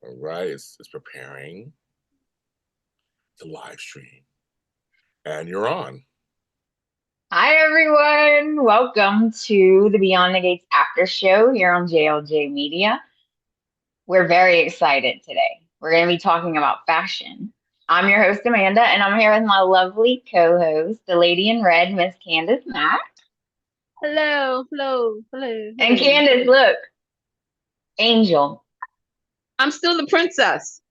All right, it's preparing to live stream. And you're on. Hi, everyone. Welcome to the Beyond the Gates After Show here on JLJ Media. We're very excited today. We're going to be talking about fashion. I'm your host, Amanda, and I'm here with my lovely co-host, the lady in red, Miss Candice Mack. Hello. And Candice, look, Angel. I'm still the princess.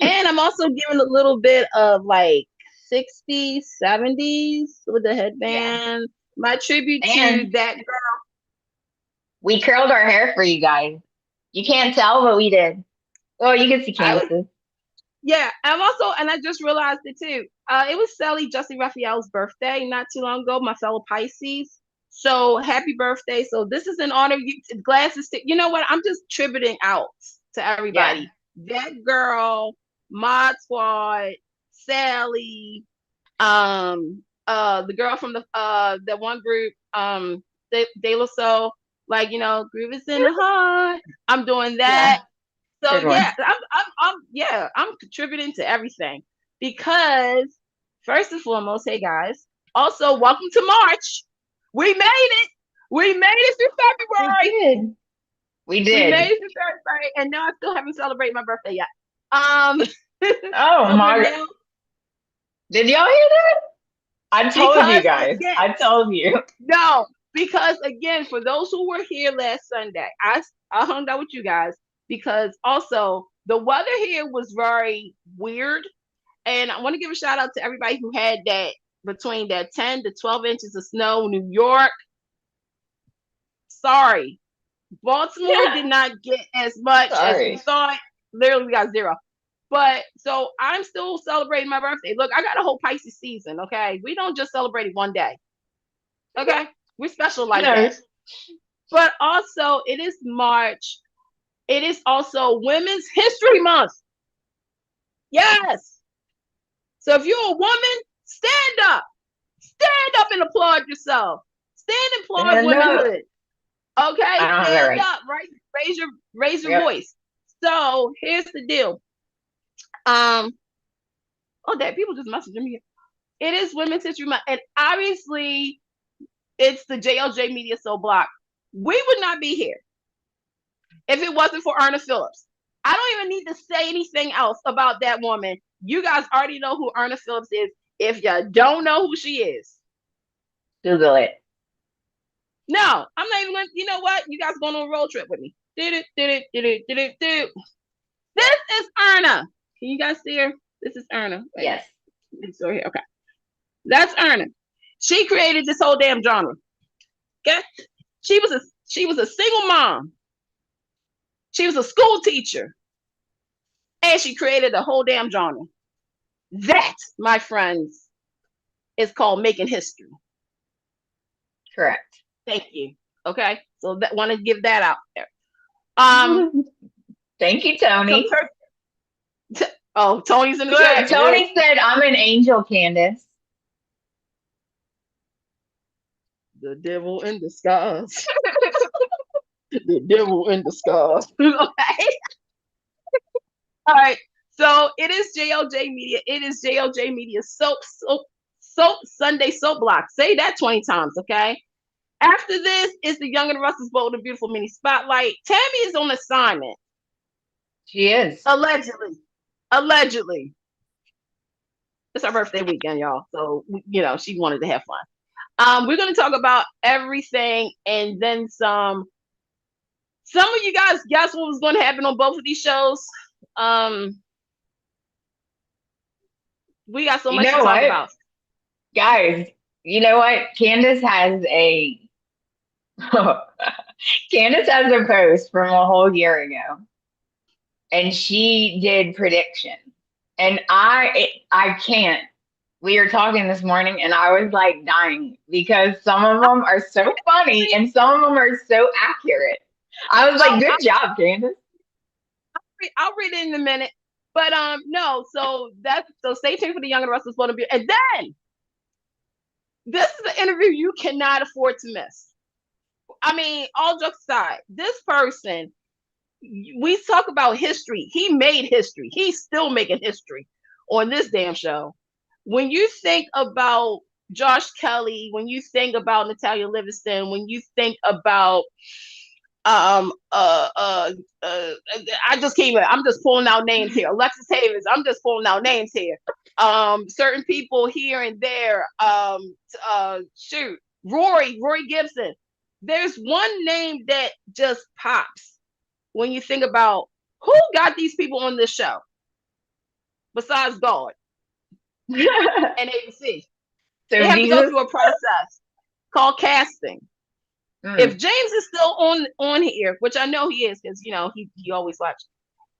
And I'm also giving a little bit of like 60s, 70s with the headband. Yeah. My tribute to that girl. We curled our hair for you guys. You can't tell, but we did. Oh, you can see Candice's. And I just realized it too. It was Sally Jesse Raphael's birthday not too long ago, my fellow Pisces. So happy birthday. So this is in honor of you. Glasses. You know what? I'm just tributing out to everybody. Yeah. That girl, Mod Squad, Sally, the girl from the one group, De La Soul, like, groove is in the heart. I'm doing that. Yeah. So I'm contributing to everything because first and foremost, hey guys, also welcome to March. We made it. We made it through February. We did. We made it through February, and now I still haven't celebrated my birthday yet. Oh my God. Did y'all hear that? I told you guys. Again, I told you. No, because again, for those who were here last Sunday, I hung out with you guys. Because also the weather here was very weird. And I want to give a shout out to everybody who had that between that 10 to 12 inches of snow. New York. Sorry. Baltimore did not get as much as we thought. Literally, we got 0. But so I'm still celebrating my birthday. Look, I got a whole Pisces season, okay? We don't just celebrate it one day. Okay? We're special like that. But also, it is March. It is also Women's History Month. Yes. So if you're a woman, stand up. Stand up and applaud yourself. Stand and applaud womanhood. Okay? Stand up, right? Raise your voice. So here's the deal. That people just messaging me. It is Women's History Month. And obviously, it's the JLJ Media Soul Block. We would not be here if it wasn't for Erna Phillips. I don't even need to say anything else about that woman. You guys already know who Erna Phillips is. If you don't know who she is, Google it. No, I'm not even going to. You know what? You guys going on a road trip with me. This is Erna. Can you guys see her? This is Erna. Wait, yes. It's over here. Okay. That's Erna. She created this whole damn genre. Okay? She was a single mom. She was a school teacher. And she created a whole damn genre. That, my friends, is called making history. Correct. Thank you. Okay. So that want to give that out there. Thank you, Tony. Tony's in the Look, chat. Tony said, I'm an angel, Candice. The devil in disguise. The devil in disguise. Okay. All right. So it is JLJ Media. It is JLJ Media Soap Sunday Soap Block. Say that 20 times, okay? After this is the Young and the Restless, Bold and Beautiful mini spotlight. Tammy is on assignment. She is. Allegedly. It's her birthday weekend, y'all. So, she wanted to have fun. We're going to talk about everything and then some. Some of you guys guess what was going to happen on both of these shows. We got so much to talk about. Guys, you know what? Candice has a post from a whole year ago. And she did prediction. And I can't. We were talking this morning and I was like dying because some of them are so funny and some of them are so accurate. I was like, good job, Candice. I'll read it in a minute. But no, so stay tuned for the Young and Restless, Bold and Beautiful. And then this is an interview you cannot afford to miss. I mean, all jokes aside, this person we talk about history. He made history. He's still making history on this damn show. When you think about Josh Kelly, when you think about Natalia Livingston, when you think about I just came in. I'm just pulling out names here. Alexis Havens. I'm just pulling out names here. Certain people here and there. Shoot, Rory Gibson. There's one name that just pops when you think about who got these people on this show besides God and ABC. So they have to go through a process called casting. If James is still on here, which I know he is, because he always watches.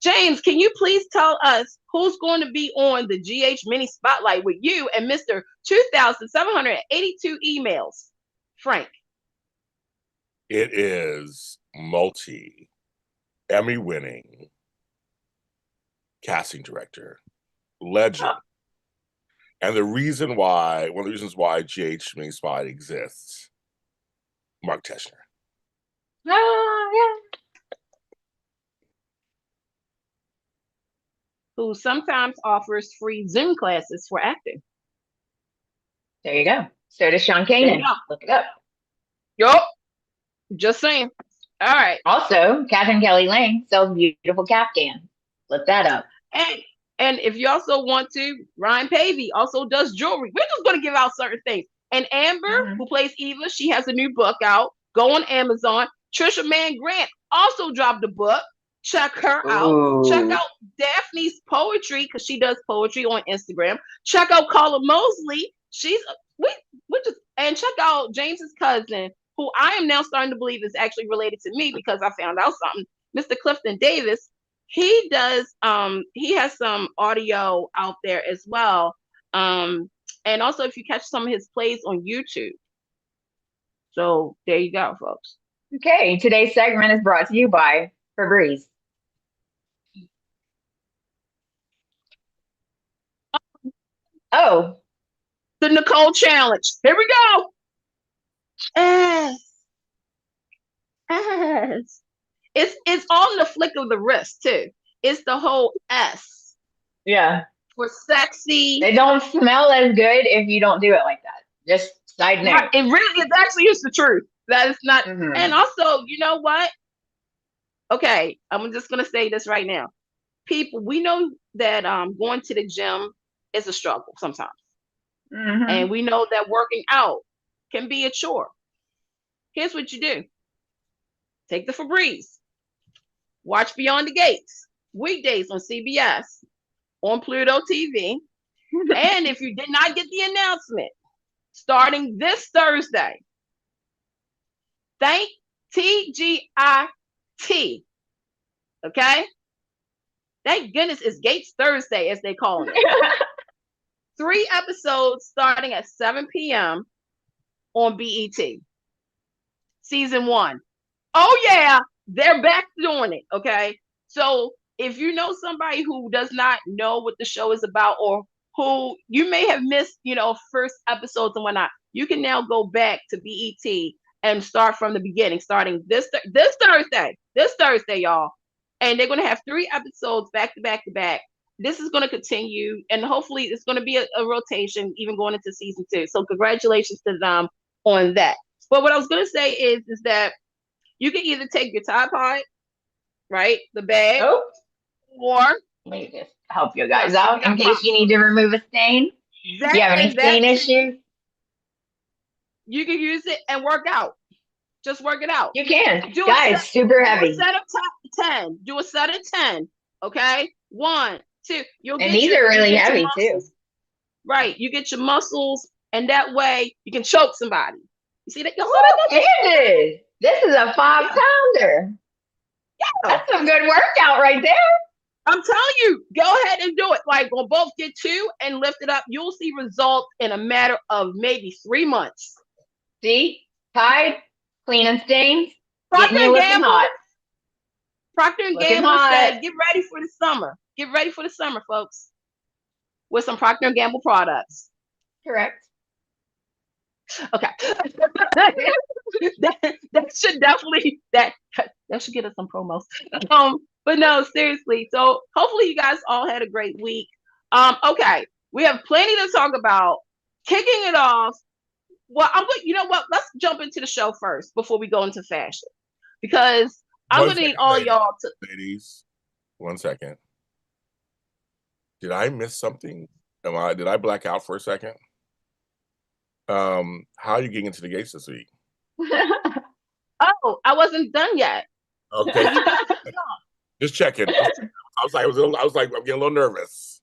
James, can you please tell us who's going to be on the GH mini spotlight with you and Mr. 2,782 emails? Frank. It is multi-Emmy winning casting director, legend. And one of the reasons why GH mini spotlight exists, Mark Teschner. Oh, yeah. Who sometimes offers free Zoom classes for acting. There you go. So does Sean Kanan. Look it up. Yup. Just saying. All right. Also, Catherine Kelly Lang sells beautiful Kaftan. Look that up. And if you also want to, Ryan Pavey also does jewelry. We're just going to give out certain things. And Amber, who plays Eva, she has a new book out. Go on Amazon. Trisha Mann Grant also dropped a book. Check her out. Check out Daphne's poetry, because she does poetry on Instagram. Check out Carla Mosley. And check out James's cousin, who I am now starting to believe is actually related to me because I found out something. Mr. Clifton Davis. He does. He has some audio out there as well. And also, if you catch some of his plays on YouTube. So there you go, folks. Okay, today's segment is brought to you by Febreze. Oh, the Nicole challenge. Here we go. S. It's all in the flick of the wrist too. It's the whole S. Yeah. For sexy. It don't smell as good if you don't do it like that. Just side note. It actually is the truth. That is not. And also, you know what? Okay, I'm just gonna say this right now. People, we know that going to the gym is a struggle sometimes. And we know that working out can be a chore. Here's what you do. Take the Febreze. Watch Beyond the Gates. Weekdays on CBS, on Pluto TV. And if you did not get the announcement, starting this Thursday, thank TGIT. Okay? Thank goodness it's Gates Thursday, as they call it. 3 episodes starting at 7 p.m. on BET. Season 1. Oh, yeah, they're back doing it, okay? So if you know somebody who does not know what the show is about, or who you may have missed, first episodes and whatnot, you can now go back to BET and start from the beginning, starting this Thursday, y'all. And they're going to have 3 episodes back to back to back. This is going to continue, and hopefully it's going to be a rotation even going into season 2. So congratulations to them on that. But what I was going to say is that you can either take your Tide Pod, right, the bag, or let me just help you guys out in case you need to remove a stain. Do you have any stain issues? You can use it and work out. Just work it out. You can. Guys, super heavy. Do a set of 10. Do a set of 10. Okay? 1, 2. And these are really heavy too. Right. You get your muscles, and that way you can choke somebody. You see that? Candice, this is a 5-pounder. Yeah. That's some good workout right there. I'm telling you, go ahead and do it. Like, we'll both get 2 and lift it up. You'll see results in a matter of maybe 3 months. See? Tide, cleaning stains, Procter getting you looking hot. Procter & Gamble said, get ready for the summer. Get ready for the summer, folks. With some Procter & Gamble products. Correct. Okay. that should definitely that should get us some promos. But no, seriously. So hopefully you guys all had a great week. Okay, we have plenty to talk about. Kicking it off. Well, you know what? Let's jump into the show first before we go into fashion, because I'm going to need all y'all to. Ladies, 1 second. Did I miss something? Did I black out for a second? How are you getting into the gates this week? Oh, I wasn't done yet. Okay. Just checking. I was like, I'm getting a little nervous.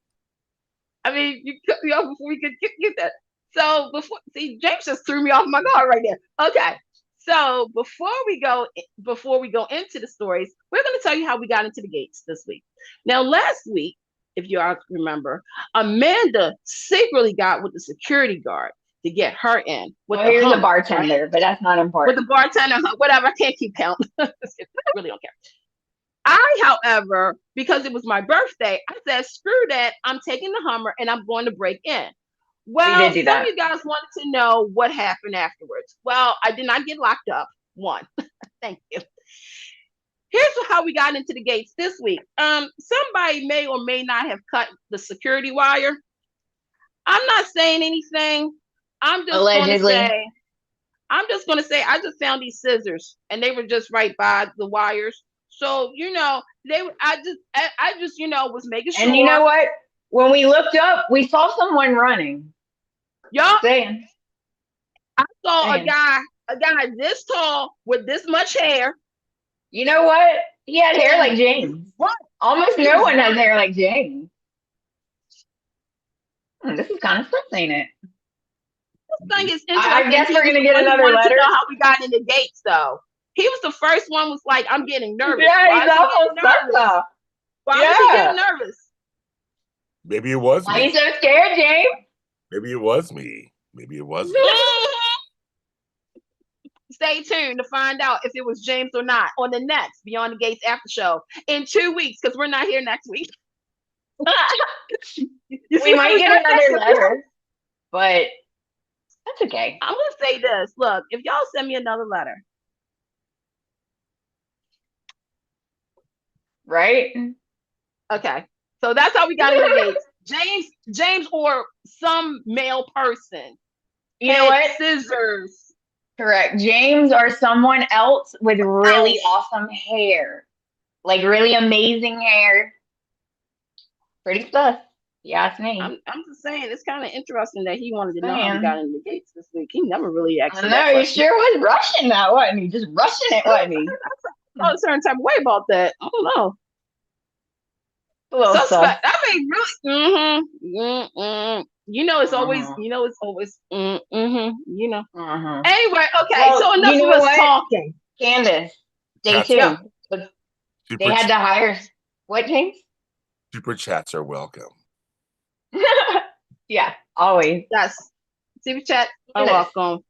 I mean, you cut me off before we could get that. So James just threw me off my guard right there. Okay. So before we go into the stories, we're going to tell you how we got into the gates this week. Now, last week, if you all remember, Amanda secretly got with the security guard to get her in. Here's a bartender, right? But that's not important. With the bartender, whatever. I can't keep count. I really don't care. I, however, because it was my birthday, I said, screw that. I'm taking the Hummer and I'm going to break in. Well, some of you guys wanted to know what happened afterwards. Well, I did not get locked up. One. Thank you. Here's how we got into the gates this week. Somebody may or may not have cut the security wire. I'm not saying anything. I'm just going to say I just found these scissors and they were just right by the wires. So, I just was making sure. And you know what? When we looked up, we saw someone running. Yup. Saying. I saw a guy this tall with this much hair. You know what? He had hair like James. What? Almost no one has hair like James. This is kind of stuff, ain't it? This thing is interesting. I guess we're gonna get another letter. To know how we got in the gates, though. He was the first one. Was like, I'm getting nervous. Yeah, he's almost nervous. Why was he getting nervous? Maybe it was me. Why are you so scared, James? Maybe it was me. Maybe it was me. Stay tuned to find out if it was James or not on the next Beyond the Gates after show in 2 weeks, because we're not here next week. We might get another letter, but that's okay. I'm going to say this. Look, if y'all send me another letter. Right? Okay. So that's how we got in the gates. James or some male person. You know what? Scissors. Correct. James or someone else with really awesome hair. Like really amazing hair. Pretty stuff. You ask me. I'm just saying, it's kind of interesting that he wanted to know how we got in the gates this week. He never really asked. No, he sure was rushing that, wasn't he? Just rushing it, wasn't he? I felt a certain type of way about that. I don't know. A little suspect. I mean, really. It's always. Anyway, okay. So enough of us talking. Candice, stay tuned. They had to hire. What, James? Super chats are welcome. Yeah, always. Yes. Super chat are welcome.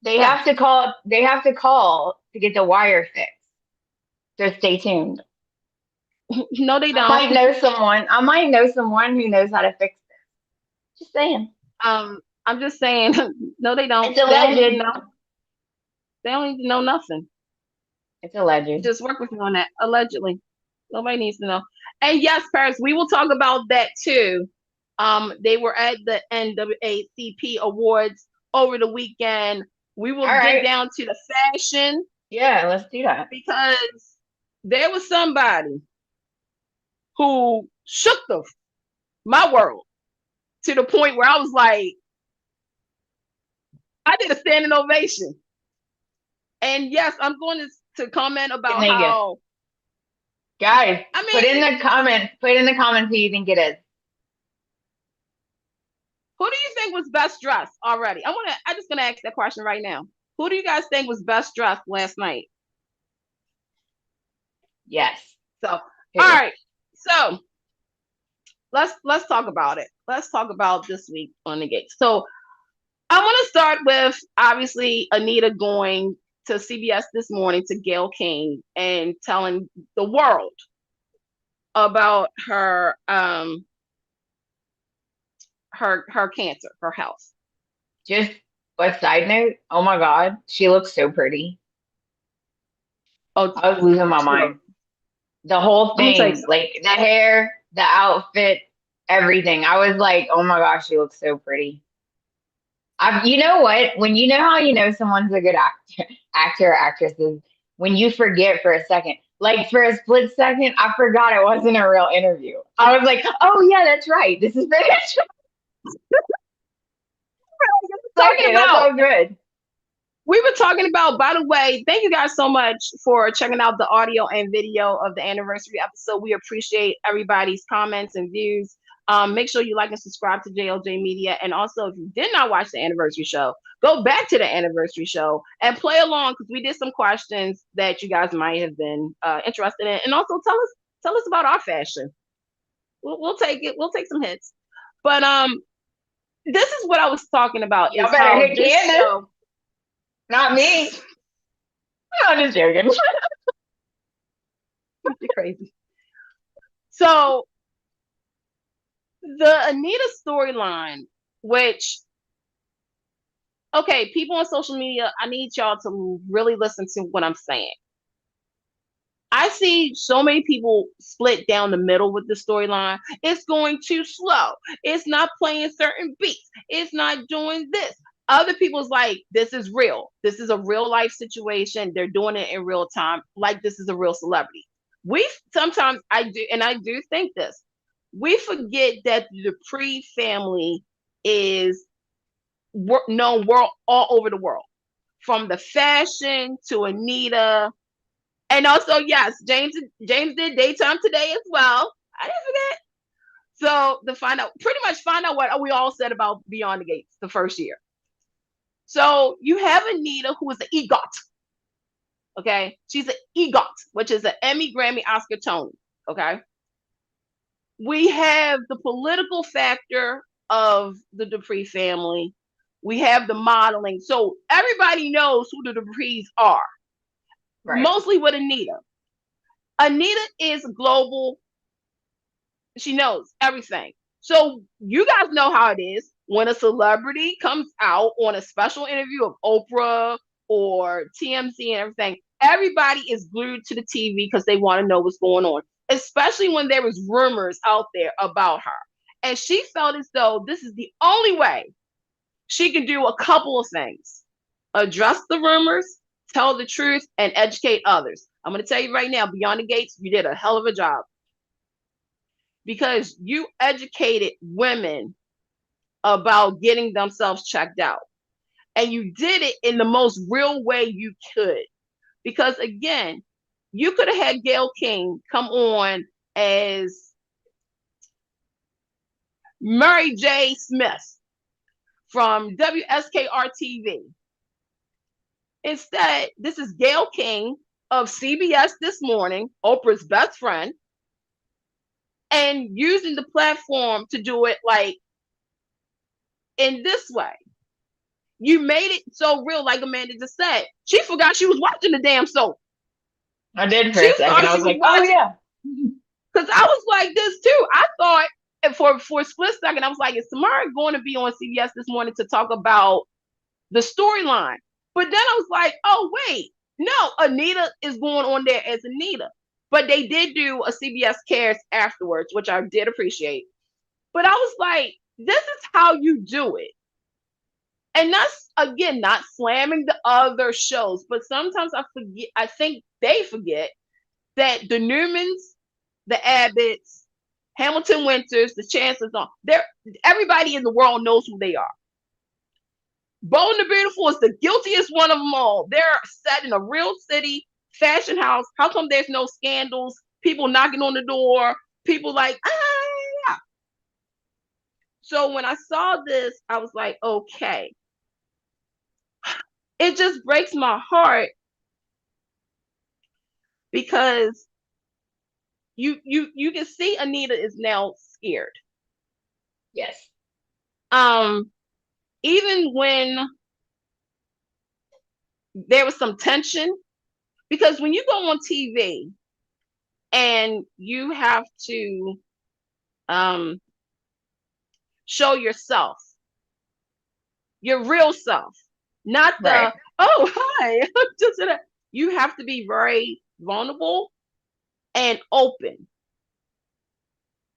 They have to call. They have to call to get the wire fixed. So stay tuned. No, they don't. I might know someone who knows how to fix this. Just saying. I'm just saying. No, they don't. It's alleged. They don't need to know nothing. It's alleged. Just work with me on that. Allegedly. Nobody needs to know. And yes, Paris, we will talk about that too. They were at the NAACP Awards over the weekend. We will get down to the fashion. Yeah, let's do that. Because there was somebody who shook my world to the point where I was like, I did a standing ovation. And yes, I'm going to comment about how. Guys, put in the comments who you think it is. Who do you think was best dressed already? I'm just gonna ask that question right now. Who do you guys think was best dressed last night? Yes. So all right. So let's talk about it. Let's talk about this week on the gate. So I want to start with obviously Anita going to CBS this morning to Gayle King and telling the world about her cancer, her health. Just But side note, oh my God, she looks so pretty. Oh, I was losing my mind. The whole I'm gonna tell you thing, something. like the hair, the outfit, everything. I was like, oh my gosh, she looks so pretty. You know what? When you know how you know someone's a good actor or actress is when you forget for a second. Like for a split second, I forgot it wasn't a real interview. I was like, oh yeah, that's right. This is for this Talking second. That's about. all good. We were talking about, by the way, thank you guys so much for checking out the audio and video of the anniversary episode. We appreciate everybody's comments and views. Make sure you like and subscribe to JLJ Media. And also, if you did not watch the anniversary show, go back to the anniversary show and play along because we did some questions that you guys might have been interested in. And also tell us about our fashion. We'll take it. We'll take some hits. But this is what I was talking about Y'all is better how hit this Candice, show. not me. I'm just joking. You're crazy. So the Anita storyline, which, okay, people on social media, I need y'all to really listen to what I'm saying. I see so many people split down the middle with the storyline. It's going too slow. It's not playing certain beats. It's not doing this. Other people's like, this is real. This is a real life situation. They're doing it in real time. Like this is a real celebrity. We sometimes I do think this. We forget that the Dupree family is known world all over the world, from the fashion to Anita, and also yes, James did daytime today as well. I didn't forget. So to pretty much find out what we all said about Beyond the Gates the first year. So you have Anita, who is an EGOT. Okay, she's an EGOT, which is an Emmy, Grammy, Oscar, Tony. Okay, we have the political factor of the Dupree family. We have the modeling. So everybody knows who the Duprees are, Right. mostly with Anita. Anita is global. She knows everything. So you guys know how it is when a celebrity comes out on a special interview of Oprah or TMZ and everything. Everybody is glued to the TV because they want to know what's going on, especially when there was rumors out there about her. And she felt as though this is the only way she can do a couple of things: address the rumors, tell the truth, and educate others. I'm going to tell you right now, Beyond the Gates, you did a hell of a job because you educated women about getting themselves checked out. And you did it in the most real way you could. Because again, you could have had Gayle King come on as Mary J. Smith from WSKR TV. Instead, this is Gayle King of CBS This Morning, Oprah's best friend, and using the platform to do it like in this way. You made it so real, like Amanda just said. She forgot she was watching the damn soap. I did for a second. I was like, oh yeah. Because I was like this too. I thought for a split second, I was like, is Samara going to be on CBS This Morning to talk about the storyline? But then I was like, oh wait, no, Anita is going on there as Anita. But they did do a CBS Cares afterwards, which I did appreciate. But I was like, this is how you do it. And that's again not slamming the other shows, but sometimes I think they forget that the Newmans, the Abbotts, Hamilton Winters, the Chancellors, everybody in the world knows who they are. Bold and the Beautiful is the guiltiest one of them all. They're set in a real city, fashion house. How come there's no scandals? People knocking on the door, people like, ah. So when I saw this, I was like, okay. It just breaks my heart because you can see Anita is now scared. Yes. Even when there was some tension, because when you go on TV and you have to show yourself, your real self, Not the Right. oh hi. Just you have to be very vulnerable and open.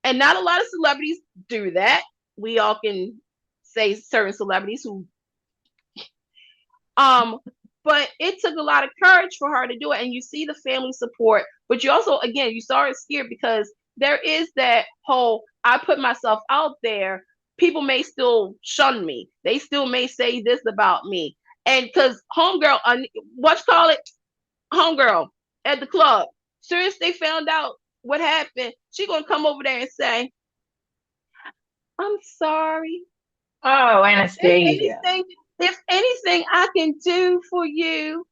And not a lot of celebrities do that. We all can say certain celebrities who but it took a lot of courage for her to do it. And you see the family support, but you also, again, you saw her scared because there is that whole I put myself out there, people may still shun me. They still may say this about me. And because homegirl, what you call it? Homegirl at the club. Soon as they found out what happened, she gonna come over there and say, I'm sorry. Oh, If Anastasia. anything, if anything I can do for you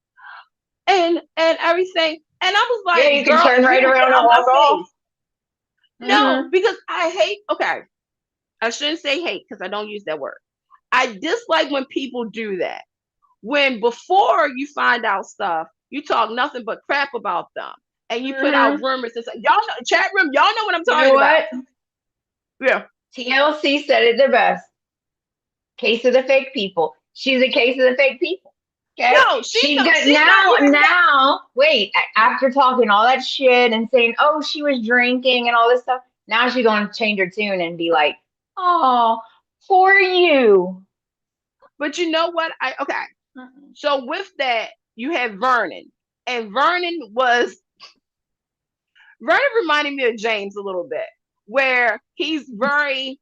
and everything. And I was Yeah, like, you can girl, turn if you right don't get around and out my walk off. face. No, because I hate, okay, I shouldn't say hate because I don't use that word. I dislike when people do that. When before you find out stuff, you talk nothing but crap about them. And you put out rumors and say, y'all know, chat room, y'all know what I'm You know talking about. what? Yeah. TLC said it the best. Case of the fake people. She's a case of the fake people. Okay. No, She's not got even that. now, wait, after talking all that shit and saying, oh, she was drinking and all this stuff, now she's going to change her tune and be like, oh, for you. But you know what? Okay. So with that, you have Vernon. And Vernon reminded me of James a little bit, where he's very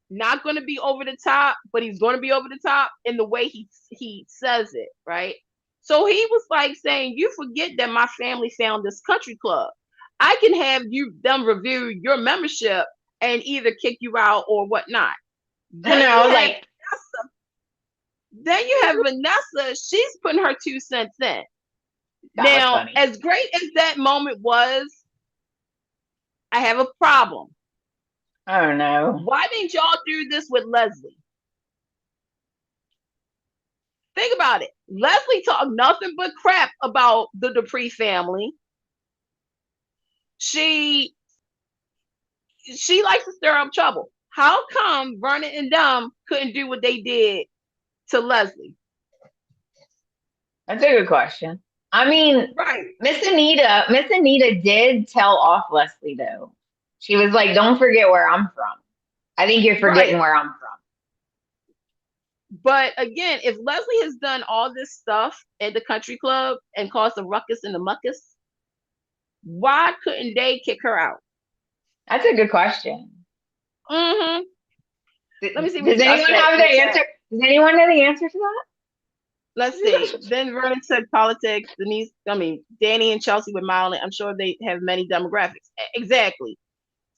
not going to be over the top, but he's going to be over the top in the way he says it, right? So he was like saying, "You forget that my family found this country club. I can have them review your membership and either kick you out or whatnot." I know, I was like, Then you have Vanessa. She's putting her 2 cents in. that was Now, funny. as great as that moment was, I have a problem. Oh no. Why didn't y'all do this with Leslie? Think about it. Leslie talked nothing but crap about the Dupree family. She likes to stir up trouble. How come Vernon and them couldn't do what they did to Leslie? That's a good question. I mean, Right. Miss Anita did tell off Leslie though. She was like, don't forget where I'm from. I think you're forgetting where I'm from. But again, if Leslie has done all this stuff at the country club and caused a ruckus in the muckus, why couldn't they kick her out? That's a good question. Mm-hmm. Let me see. Does anyone have the answer? Does anyone know the answer to that? Let's see. Then Vernon said politics. Danny and Chelsea with Mild. I'm sure they have many demographics. Exactly.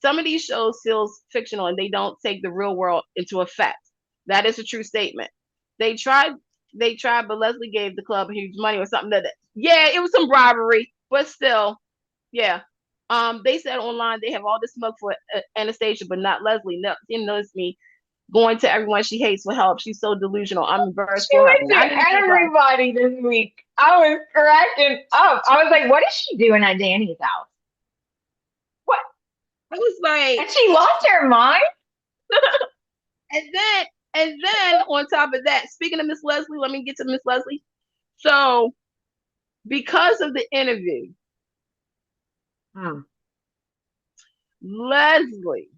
Some of these shows feels fictional and they don't take the real world into effect. That is a true statement. They tried, but Leslie gave the club huge money or something. Yeah, it was some bribery, but still, yeah. They said online they have all this smoke for Anastasia, but not Leslie. No, you notice me going to everyone she hates for help. She's so delusional. I'm embarrassed She for her. went to everybody this week. I was cracking up. I was like, what is she doing at Danny's house? What? I was like, and she lost her mind. and then on top of that, speaking of Miss Leslie, let me get to Miss Leslie. So, because of the interview, Leslie,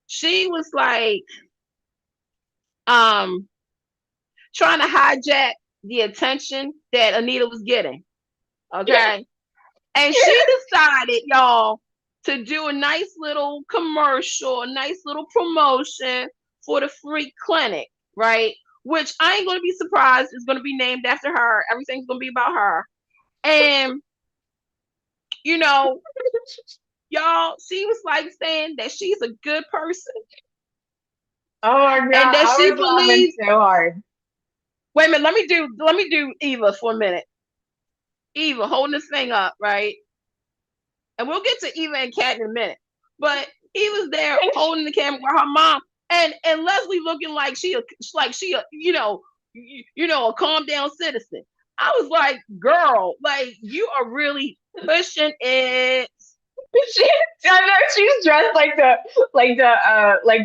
she was like, trying to hijack the attention that Anita was getting. Okay. Yeah. And she decided, y'all, to do a nice little commercial, a nice little promotion for the free clinic, right? Which I ain't going to be surprised. It's going to be named after her. Everything's going to be about her. And, you know, y'all, she was like saying that she's a good person. Oh my God. And that she believes so hard. Wait a minute, let me do Eva for a minute. Eva holding this thing up, right? And we'll get to Eva and Kat in a minute. But Eva's there holding the camera with her mom, and Leslie looking like she a a calm down citizen. I was like, girl, like you are really pushing it. I know she's dressed like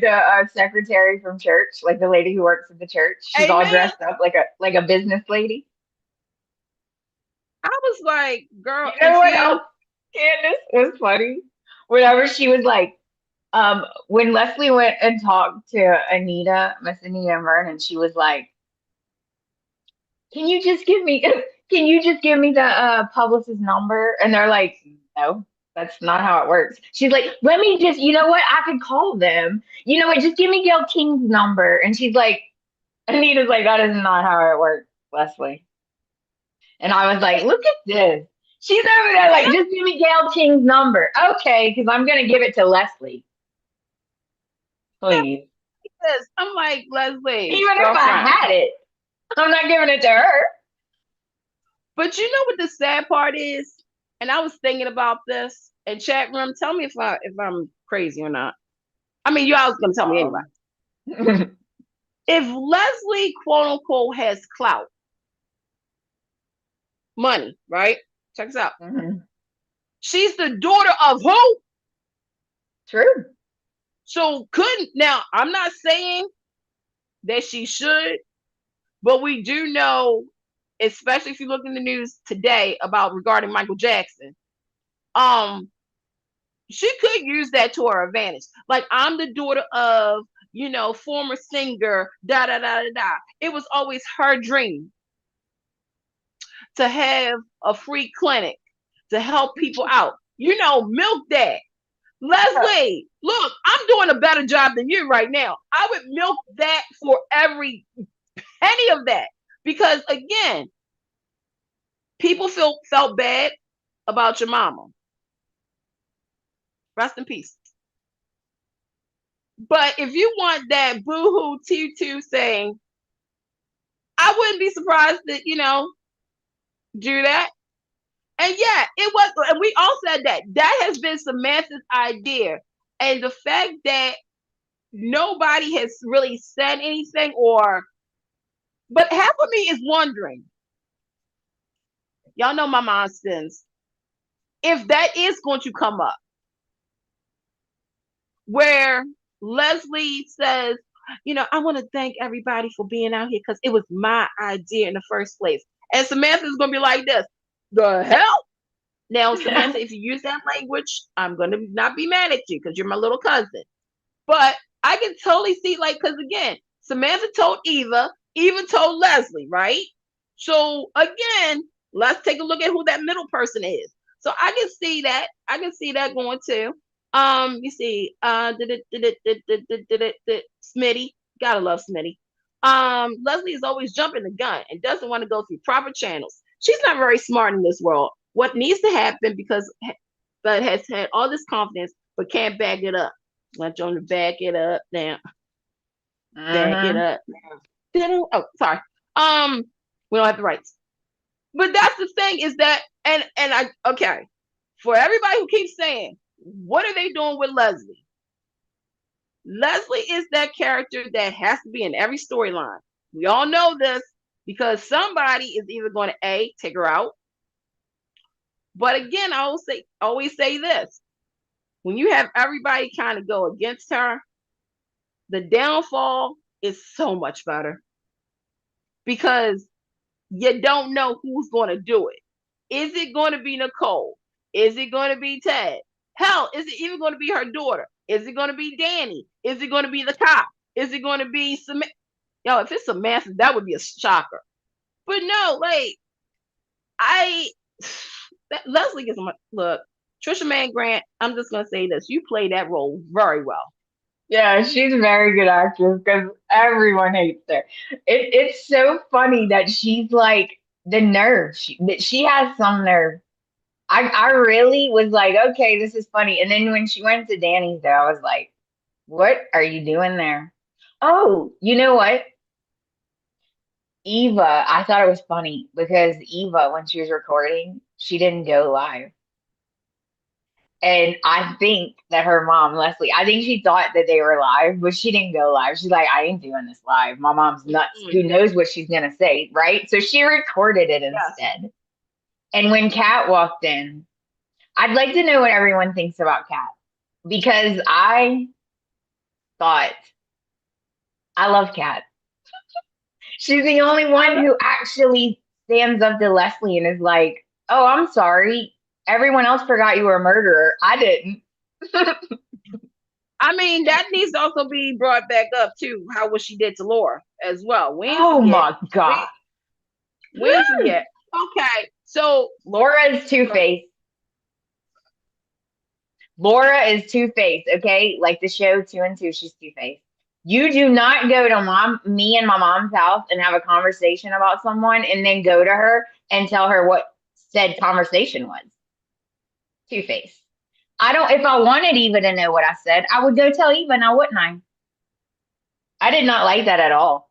the secretary from church, like the lady who works at the church. She's all Amen. dressed up like a business lady. I was like, girl, You know and what see, else, Candice, was funny? Whenever she was like, when Leslie went and talked to Anita, Miss Anita Vernon, she was like, "Can you just give me, can you just give me the publicist number?" And they're like, "No, that's not how it works." She's like, "Let me just, you know what? I could call them. You know what? Just give me Gail King's number." And she's like, Anita's like, "That is not how it works, Leslie." And I was like, "Look at this." She's over there like, "Just give me Gail King's number." Okay, because I'm gonna give it to Leslie. Please. I'm like, Leslie, Even if I girlfriend. had it, I'm not giving it to her. But you know what the sad part is? And I was thinking about this. And chat room, tell me if I'm crazy or not. I mean, you all was gonna tell me anyway. If Leslie, quote unquote, has clout, money, right? Check this out. She's the daughter of who? True. So couldn't now. I'm not saying that she should, but we do know, especially if you look in the news today about regarding Michael Jackson, she could use that to her advantage. Like, I'm the daughter of, former singer, da da da da da. It was always her dream to have a free clinic to help people out. Milk that. Leslie, look, I'm doing a better job than you right now. I would milk that for every penny of that. Because again, people felt bad about your mama. Rest in peace. But if you want that boohoo tutu saying, I wouldn't be surprised to, do that. And yeah, it was, and we all said that has been Samantha's idea. And the fact that nobody has really said anything, but half of me is wondering, y'all know my mind spins, if that is going to come up, where Leslie says, I want to thank everybody for being out here because it was my idea in the first place. And Samantha's going to be like this, the hell? Now, Samantha, if you use that language, I'm going to not be mad at you because you're my little cousin. But I can totally see, because again, Samantha told Eva told Leslie, right? So again, let's take a look at who that middle person is. So I can see that. I can see that going too. You see, Smitty, gotta love Smitty. Leslie is always jumping the gun and doesn't want to go through proper channels. She's not very smart in this world. What needs to happen, but has had all this confidence but can't back it up. Want you to back it up now. Back it up now. Oh, sorry. We don't have the rights. But that's the thing is that, and okay, for everybody who keeps saying, what are they doing with Leslie? Leslie is that character that has to be in every storyline. We all know this because somebody is either going to take her out. But again, I always say this. When you have everybody kind of go against her, the downfall is so much better because you don't know who's going to do it. Is it going to be Nicole? Is it going to be Ted? Hell, is it even going to be her daughter? Is it going to be Danny? Is it going to be the cop? Is it going to be Samantha? Yo, if it's Samantha, that would be a shocker. But no, Leslie gets look. Trisha Mann Grant, I'm just gonna say this: you play that role very well. Yeah, she's a very good actress because everyone hates her. It's so funny that she's like the nerve. She has some nerve. I really was like, okay, this is funny. And then when she went to Danny's there, I was like, what are you doing there? Oh, you know what? Eva, I thought it was funny because Eva, when she was recording, she didn't go live. And I think that her mom, Leslie, I think she thought that they were live, but she didn't go live. She's like, I ain't doing this live. My mom's nuts. Who knows what she's going to say, right? So she recorded it instead. And when Kat walked in, I'd like to know what everyone thinks about Kat, because I thought I love Kat. She's the only one who actually stands up to Leslie and is like, "Oh, I'm sorry. Everyone else forgot you were a murderer. I didn't." I mean, that needs to also be brought back up too. How what she did to Laura as well. We ain't Oh forget. my god. We ain't forget. Okay, so Laura is Two-Face. Laura is Two-Face, okay? Like the show 2 and 2, she's Two-Face. You do not go to me and my mom's house and have a conversation about someone and then go to her and tell her what said conversation was. Two-Face. If I wanted Eva to know what I said, I would go tell Eva, now wouldn't I? I did not like that at all.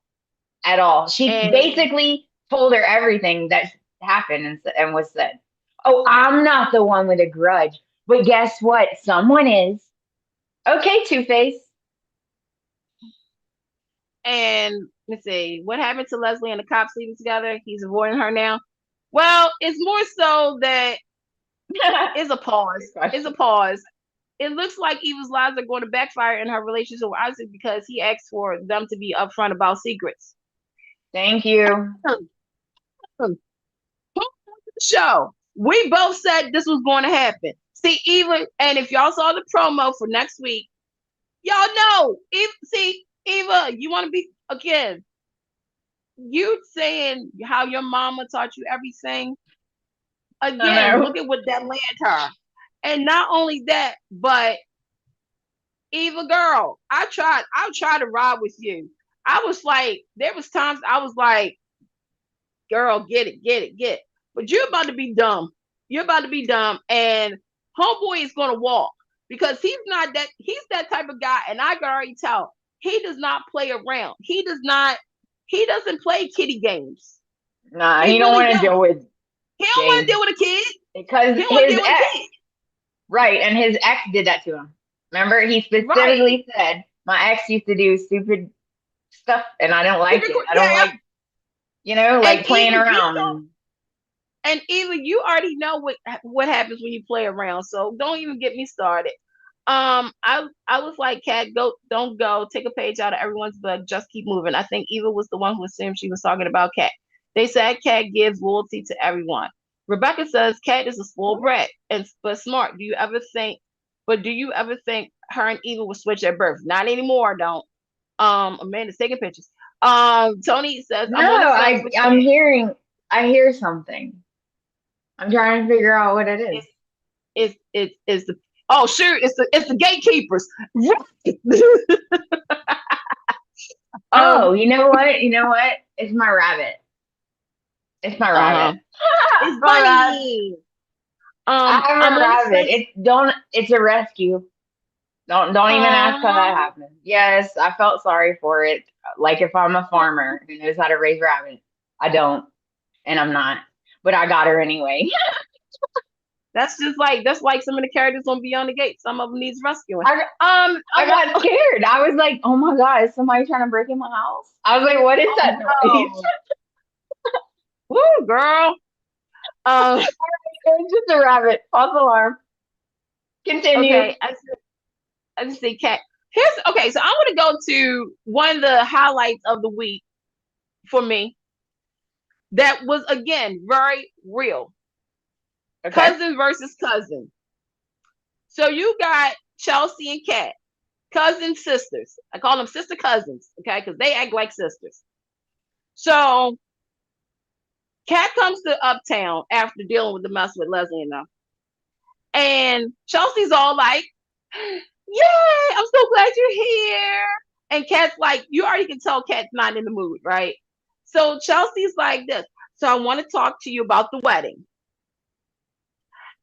At all. She basically told her everything that happened and was said. Oh, I'm not the one with a grudge. But guess what? Someone is. Okay, Two-Face. And let's see, what happened to Leslie and the cops leaving together? He's avoiding her now. Well, it's more so that it's a pause. It's a pause. It looks like Eva's lies are going to backfire in her relationship with Isaac because he asked for them to be upfront about secrets. Thank you. Show. We both said this was going to happen. See, Eva, and if y'all saw the promo for next week, y'all know. Eva, you want to be again? You saying how your mama taught you everything. Again, look at what that landed her. And not only that, but Eva girl, I'll try to ride with you. I was like, there was times I was like, girl, get it. But you're about to be dumb. You're about to be dumb. And homeboy is gonna walk because he's that type of guy, and I can already tell he does not play around. He doesn't play kiddie games. Nah, he don't want to deal with he don't want to deal with a kid. Because his ex, right, and his ex did that to him. Remember, he specifically said, "My ex used to do stupid stuff, and I don't like it. I don't like, like playing around." And even you already know what happens when you play around, so don't even get me started. I was like, Kat, don't go. Take a page out of everyone's book. Just keep moving. I think Eva was the one who assumed she was talking about Kat. They said Kat gives loyalty to everyone. Rebecca says Kat is a spoiled brat but smart. Do you ever think her and Eva will switch at birth? Not anymore, don't. Amanda's taking pictures. Tony says, no, I hear something. I'm trying to figure out what it is. It's the shoot, it's the gatekeepers. Oh, you know what? It's my rabbit. It's my rabbit. It's funny. I have a rabbit. It's a rescue. Don't even ask how that happened. Yes, I felt sorry for it. Like if I'm a farmer who knows how to raise rabbits. I don't, and I'm not. But I got her anyway. That's like some of the characters on Beyond the Gate. Some of them needs rescuing. I got scared. I was like, oh my God, is somebody trying to break in my house? I was like, what is that noise? Woo, girl. It's just a rabbit. False alarm. Continue. Okay, I just say Kat. So I want to go to one of the highlights of the week for me. That was again very real. Okay. Cousin versus cousin. So you got Chelsea and Kat, cousin sisters. I call them sister cousins, okay, because they act like sisters. So Kat comes to Uptown after dealing with the mess with Leslie and them. And Chelsea's all like, yay, I'm so glad you're here. And Kat's like, you already can tell Kat's not in the mood, right? So Chelsea's like this. So I want to talk to you about the wedding.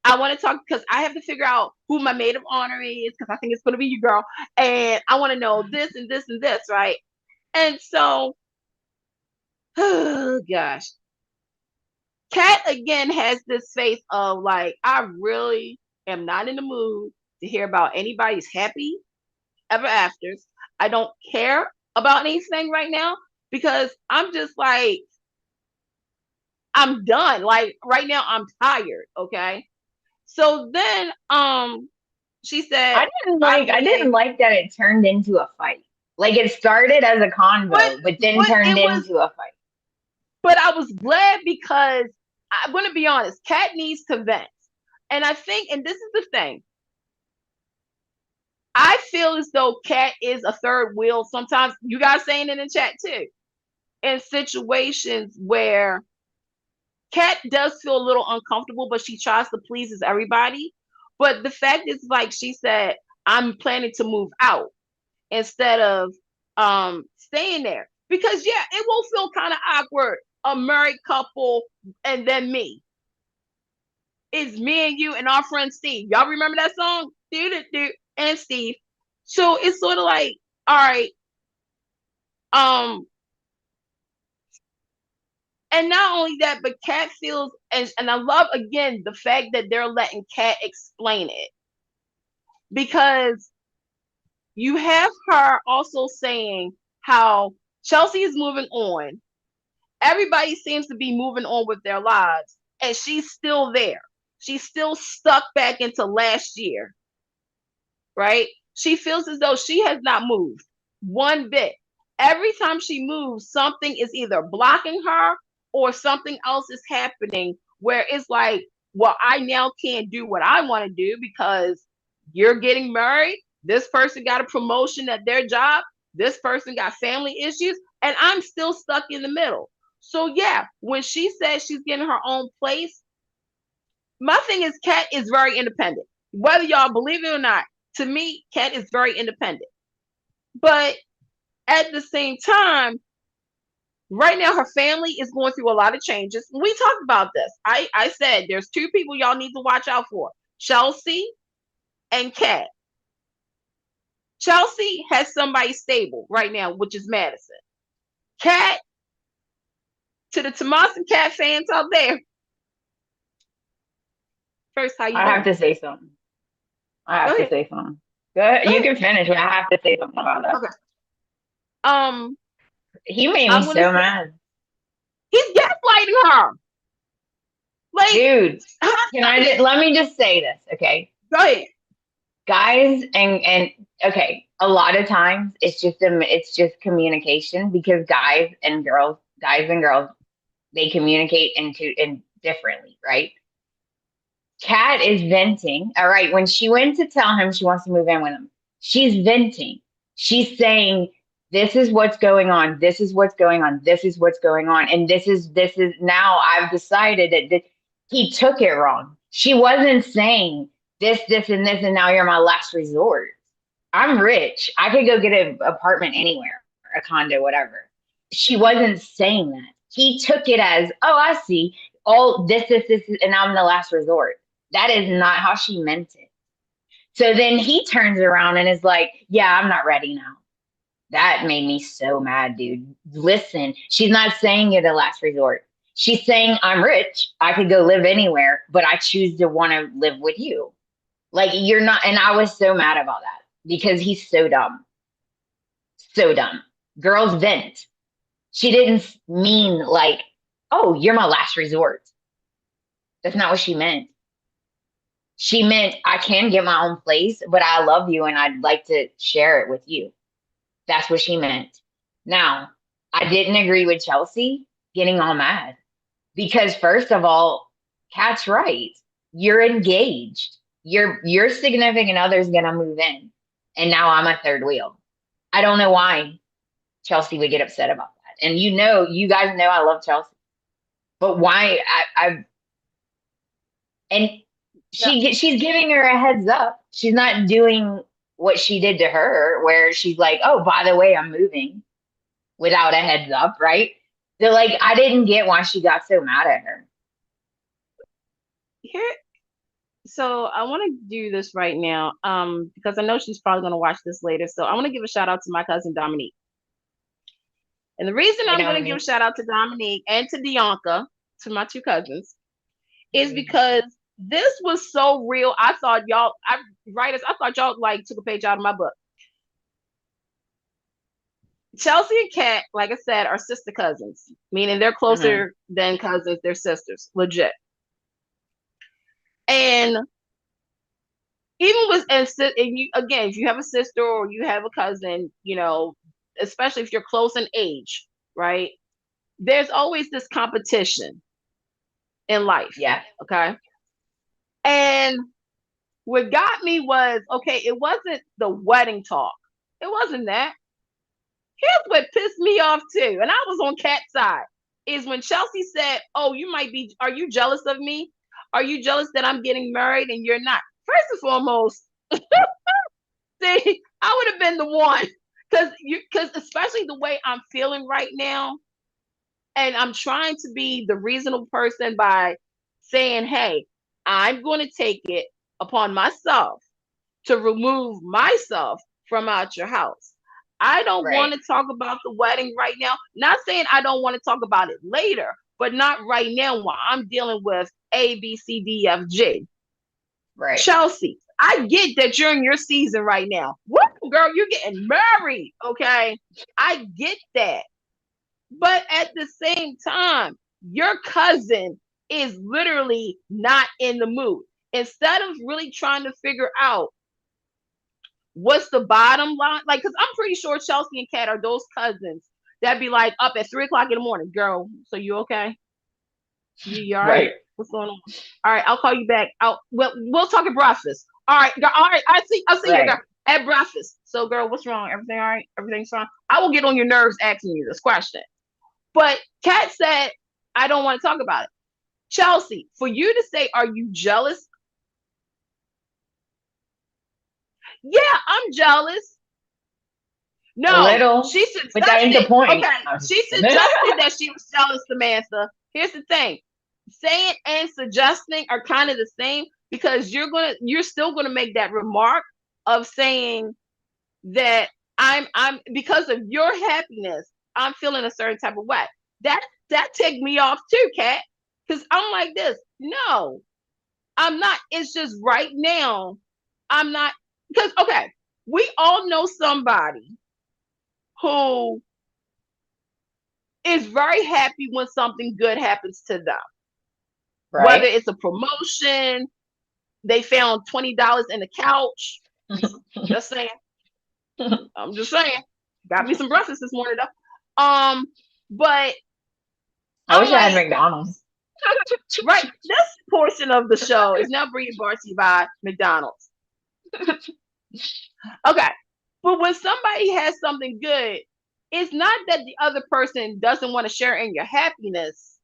I want to talk because I have to figure out who my maid of honor is because I think it's going to be you, girl. And I want to know this and this and this, right? And so, oh gosh. Kat again has this face of like, I really am not in the mood to hear about anybody's happy ever afters. I don't care about anything right now because I'm just like, I'm done. Like right now, I'm tired. Okay. So then, she said, I didn't like that it turned into a fight. Like it started as a convo, but then turned into a fight. But I was glad because I'm going to be honest, Kat needs to vent. And I think, and this is the thing, I feel as though Kat is a third wheel. Sometimes you guys saying it in chat too. In situations where Kat does feel a little uncomfortable, but she tries to please everybody. But the fact is, like she said, I'm planning to move out instead of staying there. Because yeah, it will feel kind of awkward. A married couple and then me. It's me and you and our friend Steve. Y'all remember that song? And Steve. So it's sort of like, all right, and not only that, but Kat feels, and I love again the fact that they're letting Kat explain it. Because you have her also saying how Chelsea is moving on. Everybody seems to be moving on with their lives, and she's still there. She's still stuck back into last year, right? She feels as though she has not moved one bit. Every time she moves, something is either blocking her or something else is happening where it's like, well, I now can't do what I want to do because you're getting married. This person got a promotion at their job. This person got family issues, and I'm still stuck in the middle. So yeah, when she says she's getting her own place, my thing is Kat is very independent. Whether y'all believe it or not, to me, Kat is very independent. But at the same time, right now her family is going through a lot of changes. We talked about this. I said there's two people y'all need to watch out for: Chelsea and Kat. Chelsea has somebody stable right now, which is Madison. Kat, to the Tomas and Kat fans out there, first, how you I doing? have to say something. Go ahead. You can finish, but I have to say something about that. Okay. He made me so mad. He's gaslighting her. Like, dude, let me just say this, okay? Go ahead. Guys and okay, a lot of times it's just communication, because guys and girls, they communicate in differently, right? Kat is venting. All right, when she went to tell him she wants to move in with him, she's venting. She's saying, this is what's going on. This is what's going on. This is what's going on. And this is now I've decided that he took it wrong. She wasn't saying this, and this, and now you're my last resort. I'm rich. I could go get an apartment anywhere, a condo, whatever. She wasn't saying that. He took it as, oh, I see. All this, and I'm the last resort. That is not how she meant it. So then he turns around and is like, yeah, I'm not ready now. That made me so mad, dude. Listen, she's not saying you're the last resort. She's saying, I'm rich. I could go live anywhere, but I choose to want to live with you. Like, you're not. And I was so mad about that because he's so dumb. So dumb. Girls vent. She didn't mean like, oh, you're my last resort. That's not what she meant. She meant, I can get my own place, but I love you and I'd like to share it with you. That's what she meant. Now, I didn't agree with Chelsea getting all mad because, first of all, Kat's right. You're engaged. Your significant other's gonna move in, and now I'm a third wheel. I don't know why Chelsea would get upset about that. And you guys know I love Chelsea, but why? And she's giving her a heads up. She's not doing what she did to her, where she's like, oh, by the way, I'm moving, without a heads up, right? They're like, I didn't get why she got so mad at her. So I want to do this right now, because I know she's probably going to watch this later. So I want to give a shout out to my cousin Dominique. And the reason I'm going to give a shout out to Dominique and to Dianca, to my two cousins, is because this was so real. I thought y'all like took a page out of my book. Chelsea and Kat, like I said, are sister cousins, meaning they're closer than cousins. They're sisters, legit. And even with and you again, if you have a sister or you have a cousin, especially if you're close in age, right? There's always this competition in life. Yeah. Okay. And what got me was, okay, it wasn't the wedding talk. It wasn't that. Here's what pissed me off too, and I was on Kat's side, is when Chelsea said, "Oh, are you jealous of me? Are you jealous that I'm getting married and you're not?" First and foremost, see, I would have been the one, because especially the way I'm feeling right now, and I'm trying to be the reasonable person by saying, "Hey, I'm going to take it upon myself to remove myself from out your house. I don't Right. want to talk about the wedding right now. Not saying I don't want to talk about it later, but not right now while I'm dealing with A, B, C, D, F, G." Right. Chelsea, I get that you're in your season right now. What, girl? You're getting married, okay? I get that. But at the same time, your cousin is literally not in the mood. Instead of really trying to figure out what's the bottom line, like, because I'm pretty sure Chelsea and Kat are those cousins that be like up at 3 o'clock in the morning. Girl, so you okay? You all right? Right. What's going on? All right, I'll call you back. We'll talk at breakfast. All right, girl, all right. I'll see you, girl, at breakfast. So, girl, what's wrong? Everything all right? Everything's fine. I will get on your nerves asking you this question. But Kat said, I don't want to talk about it. Chelsea, for you to say, are you jealous? Yeah, I'm jealous. No, little, she suggested. but that ain't the point. Okay, she suggested that she was jealous, Samantha. Here's the thing: saying and suggesting are kind of the same, because you're still gonna make that remark of saying that I'm because of your happiness, I'm feeling a certain type of way. That ticked me off too, Kat, because I'm like this. No, I'm not. It's just right now, I'm not, because okay, we all know somebody who is very happy when something good happens to them. Right. Whether it's a promotion, they found $20 in the couch. Just saying. I'm just saying. Got me some breakfast this morning though. But I wish I had McDonald's. Right. This portion of the show is now being brought to you by McDonald's. Okay. But when somebody has something good, it's not that the other person doesn't want to share in your happiness.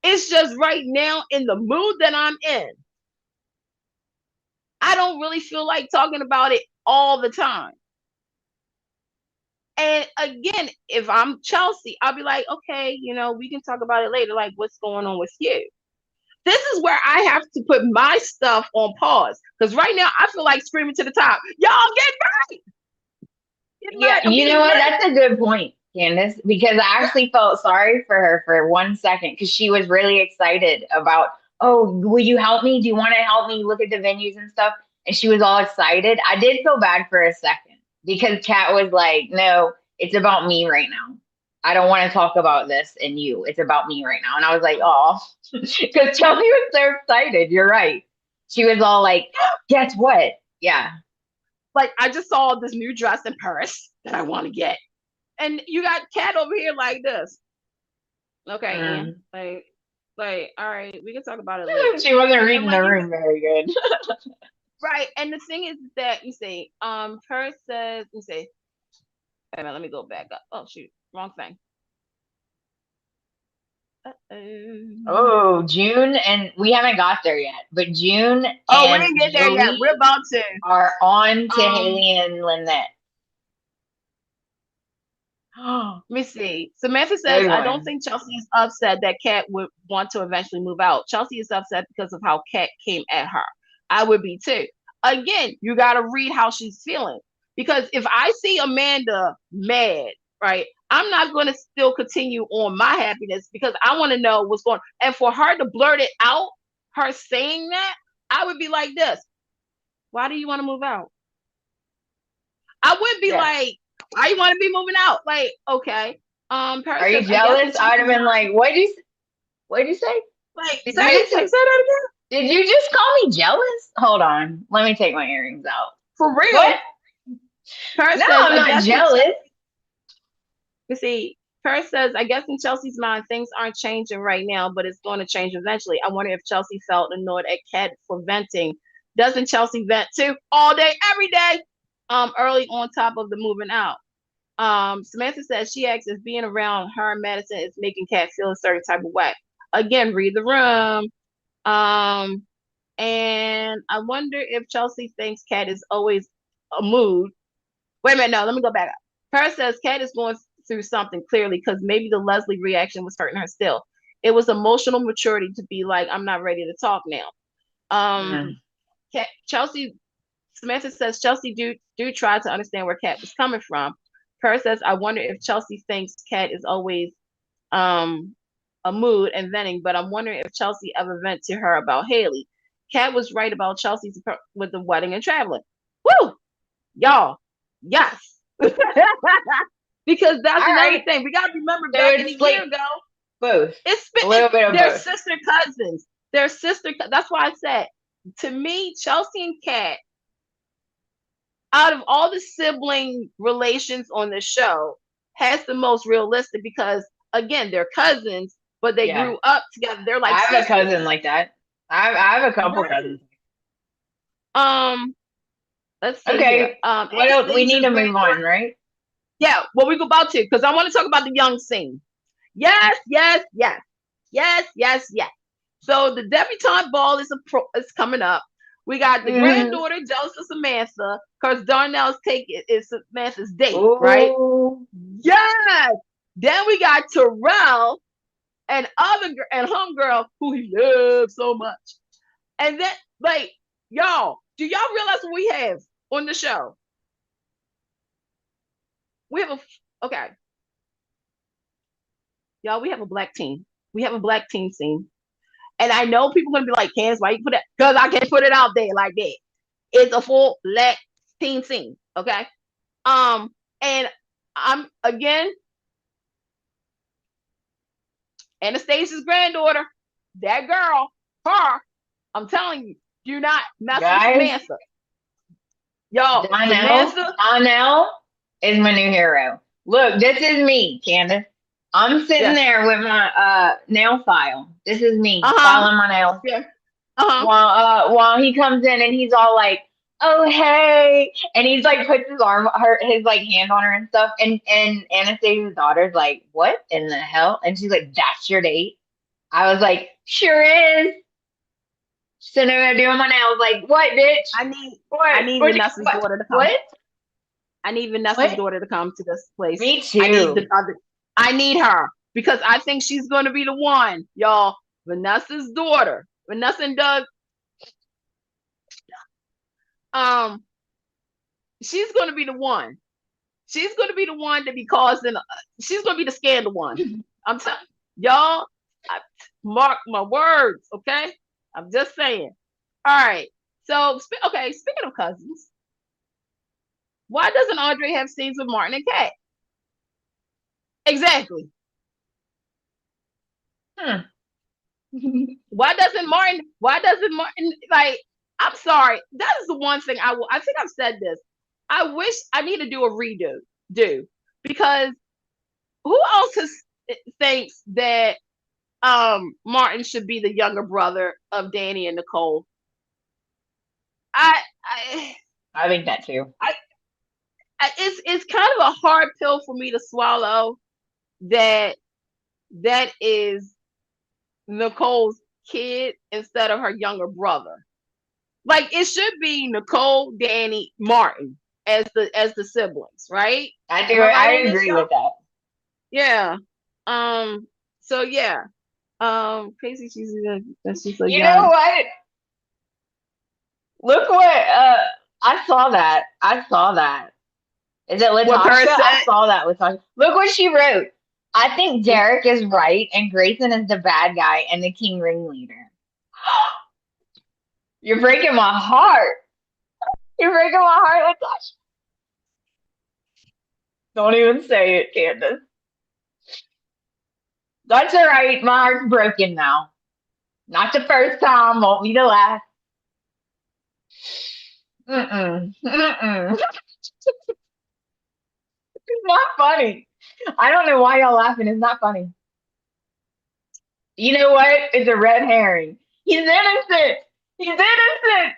It's just right now, in the mood that I'm in, I don't really feel like talking about it all the time. And again, if I'm Chelsea, I'll be like, okay, we can talk about it later. Like, what's going on with you? This is where I have to put my stuff on pause, because right now I feel like screaming to the top, y'all get married. Yeah, you know what? That's a good point, Candice, because I actually felt sorry for her for 1 second, because she was really excited about, oh, will you help me? Do you want to help me look at the venues and stuff? And she was all excited. I did feel bad for a second, because Kat was like, no, it's about me right now. I don't want to talk about this and you. It's about me right now. And I was like, oh, because Chelsea was so excited. You're right. She was all like, guess what? Yeah. Like, I just saw this new dress in Paris that I want to get. And you got Kat over here like this. Okay, Ann. Like, all right, we can talk about it later. She wasn't reading the room very good. Right. And the thing is that you say, Paris says, you say, wait a minute, let me go back up. Oh shoot, wrong thing. Oh, June, and we haven't got there yet, but June we and didn't get there yet. We're about to. Are on to Haley and Lynette. Let me see. Samantha says, I don't think Chelsea is upset that Kat would want to eventually move out. Chelsea is upset because of how Kat came at her. I would be too. Again, you got to read how she's feeling. Because if I see Amanda mad, right, I'm not going to still continue on my happiness, because I want to know what's going on. And for her to blurt it out, her saying that, I would be like this. Why do you want to move out? I would be like, why you want to be moving out? Like, okay. Are you jealous? I would have been like, what'd you say? Like, say that again. Did you just call me jealous? Hold on. Let me take my earrings out. For real. What? Paris No, says, I'm not jealous. You see, Paris says, I guess in Chelsea's mind, things aren't changing right now, but it's going to change eventually. I wonder if Chelsea felt annoyed at Kat for venting. Doesn't Chelsea vent too? All day, every day. Early on top of the moving out. Samantha says she asks if being around her and Madison is making Kat feel a certain type of way. Again, read the room. And I wonder if Chelsea thinks Kat is always a mood. Wait a minute, no, let me go back up. Paris says Kat is going through something clearly because maybe the Leslie reaction was hurting her still. It was emotional maturity to be like, I'm not ready to talk now. Chelsea, Samantha says Chelsea do try to understand where Kat was coming from. Paris says, I wonder if Chelsea thinks Kat is always a mood and venting, but I'm wondering if Chelsea ever vent to her about Haley. Kat was right about Chelsea's with the wedding and traveling. Woo! Y'all, yes. Because that's another thing. We gotta remember back in a year ago. Both. It's been a little bit of they're both. sister cousins. They're sister. That's why I said, to me, Chelsea and Kat, out of all the sibling relations on the show, has the most realistic because again, they're cousins, but they grew up together. They're like I have sisters. a cousin like that. I have a couple cousins. Let's see. Okay. What else? We need to move on, right? Yeah. Well, we're about to because I want to talk about the young scene. Yes. So the debutante ball is coming up. We got the granddaughter jealous of Samantha because Darnell's is Samantha's date, right? Yes. Then we got Terrell and homegirl who he loves so much. And then, like, y'all, do y'all realize what we have on the show? We have okay. Y'all, we have a black team. We have a black team scene. And I know people are gonna be like, Candice, why you put it? Because I can't put it out there like that. It's a full black team scene. Okay. And I'm again Anastasia's granddaughter, that girl, her, I'm telling you, do not mess with Samantha. Yo, Donnell is my new hero. Look, this is me, Candice. I'm sitting there with my nail file. This is me filing my nails. Yeah. While he comes in and he's all like, "Oh hey," and he's like puts his hand on her and stuff. And Anastasia's daughter's like, "What in the hell?" And she's like, "That's your date?" I was like, "Sure is." Sitting there doing my nails, like, "What, bitch?" I need Vanessa's daughter to come. What? I need Vanessa's daughter to come to this place. Me too. I need her because I think she's going to be the one, y'all. Vanessa's daughter, Vanessa and Doug. She's going to be the one. She's going to be the one to be causing. She's going to be the scandal one. I'm telling y'all. Mark my words, okay? I'm just saying. All right. So, speaking of cousins, why doesn't Andre have scenes with Martin and Kat? Exactly. Why doesn't Martin, like, I'm sorry. That is the one thing I think I've said this. I wish I need to do a redo, because who else thinks that Martin should be the younger brother of Danny and Nicole? I think that too. It's kind of a hard pill for me to swallow that is Nicole's kid instead of her younger brother. Like, it should be Nicole, Danny, Martin as the siblings, right? I do. I agree with that. Yeah. So yeah. Crazy cheesy. That's just like, you know what? Look what I saw that. Is it Latasha? I saw that Latasha. Look what she wrote. I think Derek is right and Grayson is the bad guy and the king ringleader. You're breaking my heart. You're breaking my heart, Latasha. Don't even say it, Candice. That's all right. My heart's broken now. Not the first time. Won't be the last. It's not funny. I don't know why y'all laughing. It's not funny. You know what? It's a red herring. He's innocent. He's innocent.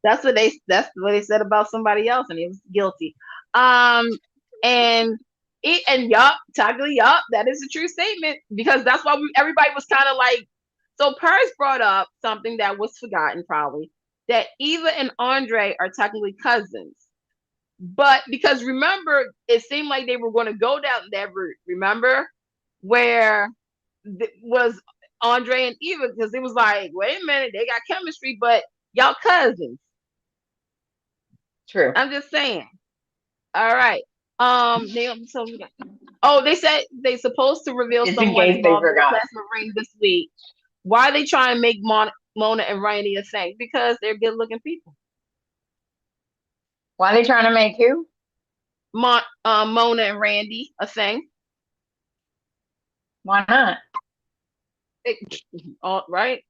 That's what they said about somebody else, and he was guilty. And yup, technically, yup, that is a true statement, because that's why everybody was kind of like. So Paris brought up something that was forgotten, probably, that Eva and Andre are technically cousins. But because remember, it seemed like they were going to go down that route. Remember, where was Andre and Eva, because it was like, wait a minute, they got chemistry, but y'all cousins. True. I'm just saying. All right. They said they supposed to reveal Just someone's forgot. plasma ring this week. Why are they trying to make Mona and Randy a thing? Because they're good looking people. Why are they trying to make who? Mona and Randy a thing. Why not? Right.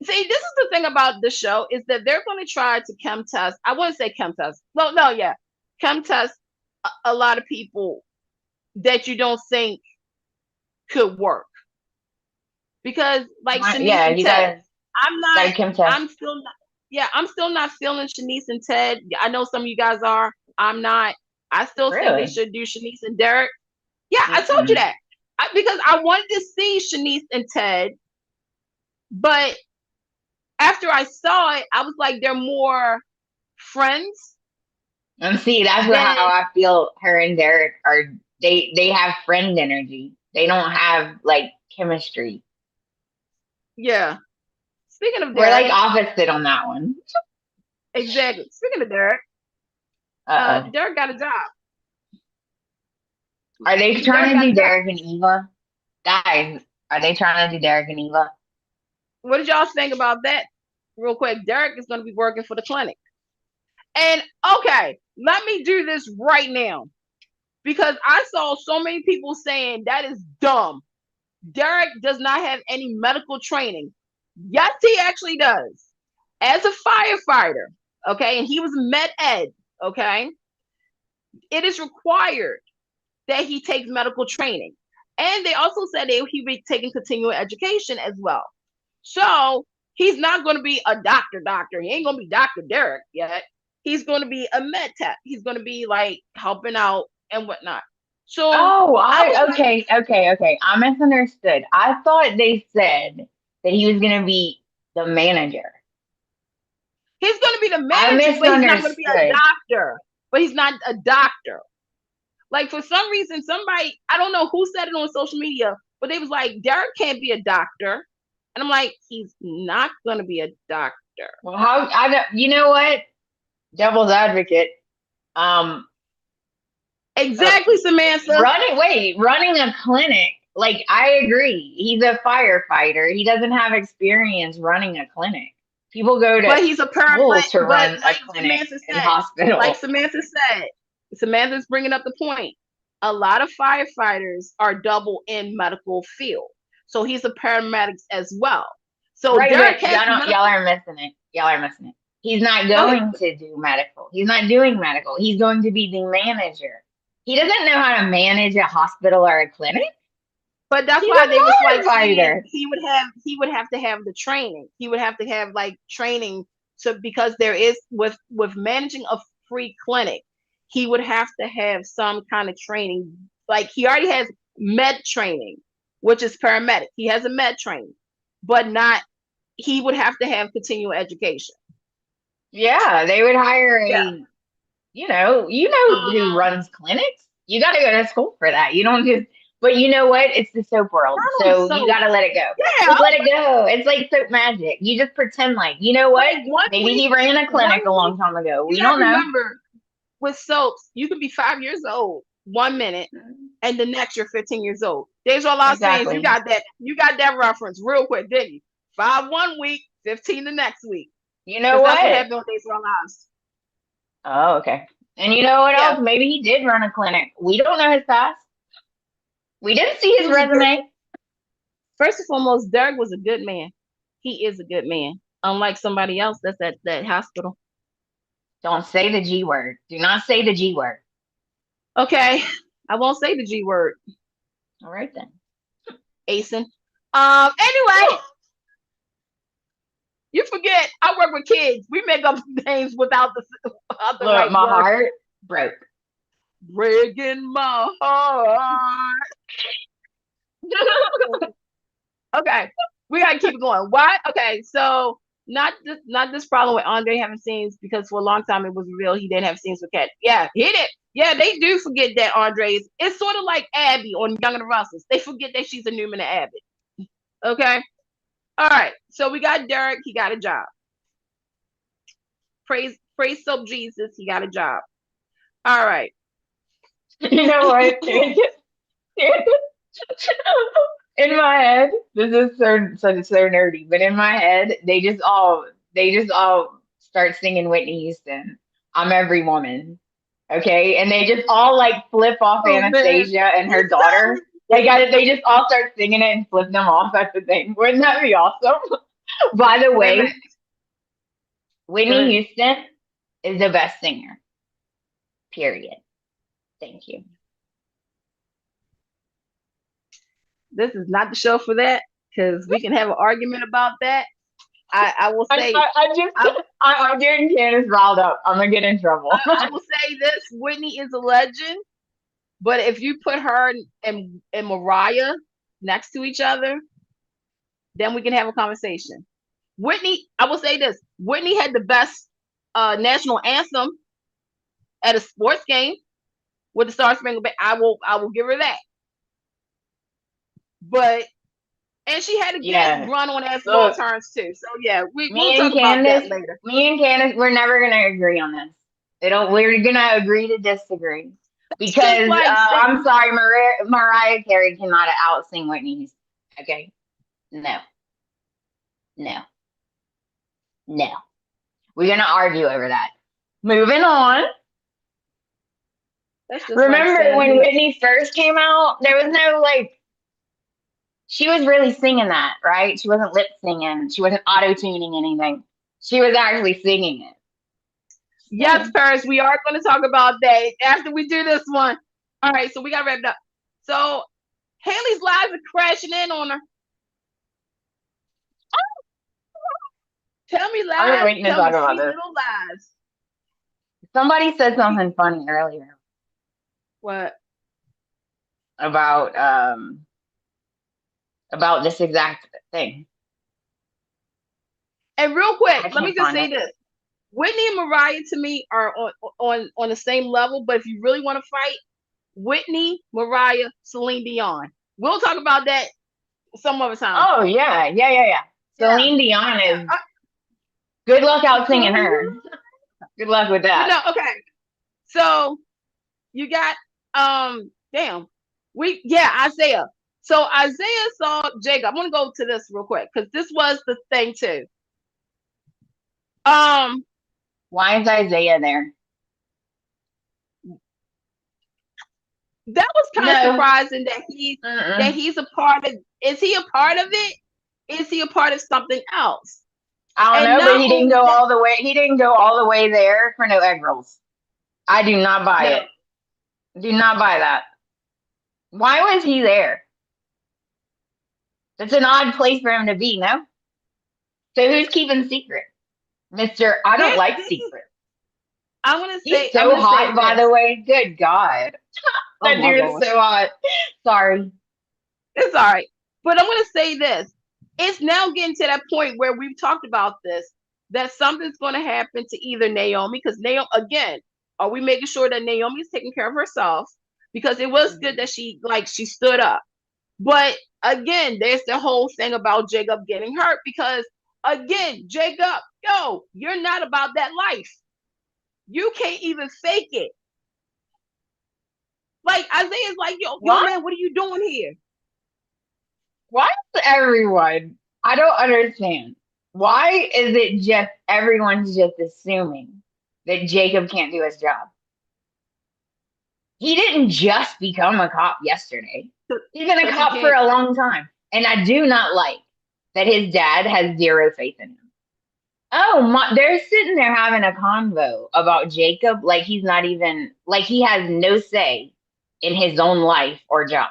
See, this is the thing about the show, is that they're going to try to chem test. I wouldn't say chem test. Chem test a lot of people that you don't think could work. Because like Shanice and Ted, I'm still not feeling Shanice and Ted. I know some of you guys are. I'm not. I still think they should do Shanice and Derek. Yeah, I told you that. Because I wanted to see Shanice and Ted, but after I saw it, I was like, they're more friends. And see, that's how I feel her and Derek are. They have friend energy. They don't have like chemistry. Yeah. Speaking of Derek, we're like opposite on that one. Exactly. Speaking of Derek, Derek got a job. Are they trying to do Derek and Eva? Guys, are they trying to do Derek and Eva? What did y'all think about that? Real quick, Derek is going to be working for the clinic. And okay, let me do this right now, because I saw so many people saying that is dumb. Derek does not have any medical training. Yes, he actually does. As a firefighter, okay, and he was med ed, okay, it is required that he takes medical training. And they also said that he'd be taking continuing education as well. So he's not going to be a doctor. He ain't going to be Dr. Derek yet. He's going to be a med tech. He's going to be like helping out and whatnot. So okay. I misunderstood. I thought they said that he was going to be the manager. He's going to be the manager, but he's not going to be a doctor. But he's not a doctor. Like, for some reason, somebody, I don't know who said it on social media, but they was like, Derek can't be a doctor. And I'm like, he's not going to be a doctor. Well, you know what? Devil's advocate. Exactly, Samantha. Running a clinic. Like, I agree. He's a firefighter. He doesn't have experience running a clinic. People go to but he's a paramedic to run a clinic in hospital. Like Samantha said, Samantha's bringing up the point. A lot of firefighters are double in medical field. So he's a paramedic as well. So Derek y'all are missing it. He's not going to do medical. He's not doing medical. He's going to be the manager. He doesn't know how to manage a hospital or a clinic. But that's why they was like, he would have to have the training. He would have to have like training because there is with managing a free clinic, he would have to have some kind of training. Like, he already has med training, which is paramedic. He has a med training, but he would have to have continuing education. Yeah, they would hire you know who runs clinics. You got to go to school for that. You don't just. But you know what? It's the soap world, so you gotta let it go. Yeah, just let it go. It's like soap magic. You just pretend like, you know what? Maybe he ran a clinic a long time ago. We don't know. Remember, with soaps, you can be 5 years old 1 minute, and the next you're 15 years old. There's all our sayings. You got that reference real quick, didn't you? 5 1 week, 15 the next week. You know what? That's what happened on Days of Our Lives. Oh, okay. And you know what else? Maybe he did run a clinic. We don't know his past. We didn't see his resume. First and foremost, Derek was a good man. He is a good man, unlike somebody else that's at that hospital. Don't say the G word. Do not say the G word. Okay, I won't say the G word. All right then. Asen. Anyway, you forget I work with kids. We make up names without the Look, right my word. heart broke. Breaking my heart. Okay, we gotta keep it going. Why? Okay, so not this problem with Andre having scenes, because for a long time it was real he didn't have scenes with Kat. Yeah, hit it. Yeah, they do forget that Andre is. It's sort of like Abby on Young and the Russells. They forget that she's a Newman and Abbott. Okay. All right. So we got Derek. He got a job. Praise so Jesus. He got a job. All right. You know what? In my head, this is so nerdy, but in my head, they just all start singing Whitney Houston. I'm every woman. Okay, and they just all like flip off Anastasia and her daughter. They just all start singing it and flip them off at the thing. Wouldn't that be awesome? By the way, Whitney Houston is the best singer. Period. Thank you. This is not the show for that, because we can have an argument about that. I will say I'm getting Candice riled up. I'm gonna get in trouble. I will say this: Whitney is a legend, but if you put her and Mariah next to each other, then we can have a conversation. Whitney, I will say this: Whitney had the best national anthem at a sports game with the Star Spangled Banner. I will give her that. But and she had a good run on asphalt turns too. So yeah, we'll talk about that later. Me and Candice, we're never gonna agree on this. We're gonna agree to disagree. Because I'm sorry, Mariah Carey cannot out-sing Whitney Houston. Okay? No. We're gonna argue over that. Moving on. Remember when Whitney first came out, there was no she was really singing that, right? She wasn't lip singing. She wasn't auto-tuning anything. She was actually singing it. Yes, Paris, we are going to talk about that after we do this one. All right, so we got wrapped up. So Haley's lives are crashing in on her. Tell me lies. I've been waiting to talk about this. Little lies. Somebody said something funny earlier. What? About this exact thing. And real quick, let me just say this. Whitney and Mariah to me are on the same level, but if you really want to fight, Whitney, Mariah, Celine Dion. We'll talk about that some other time. Oh yeah. Celine Dion is good luck out singing her. Good luck with that. No, okay. So you got Isaiah. So Isaiah saw Jacob. I'm gonna go to this real quick because this was the thing too. Why is Isaiah there? That was kind of surprising that he's a part of. Is he a part of it? Is he a part of something else? I don't know, but he didn't go all the way. He didn't go all the way there for no egg rolls. I do not buy it. Do not buy that. Why was he there? It's an odd place for him to be, no? So who's keeping secret? Mr. I don't like secrets. I'm going to say... He's so hot, by the way. Good God. That dude is so hot. Sorry. It's all right. But I'm going to say this. It's now getting to that point where we've talked about this, that something's going to happen to either Naomi, because Naomi, again, are we making sure that Naomi's taking care of herself? Because it was good that she stood up. But again, there's the whole thing about Jacob getting hurt, because again, Jacob, you're not about that life. You can't even fake it. Like Isaiah's like, yo man, what are you doing here? Why is everyone? I don't understand. Why is it just everyone's just assuming that Jacob can't do his job? He didn't just become a cop yesterday. He's been a cop for a long time. And I do not like that his dad has zero faith in him. Oh my, they're sitting there having a convo about Jacob like he's not even, like he has no say in his own life or job.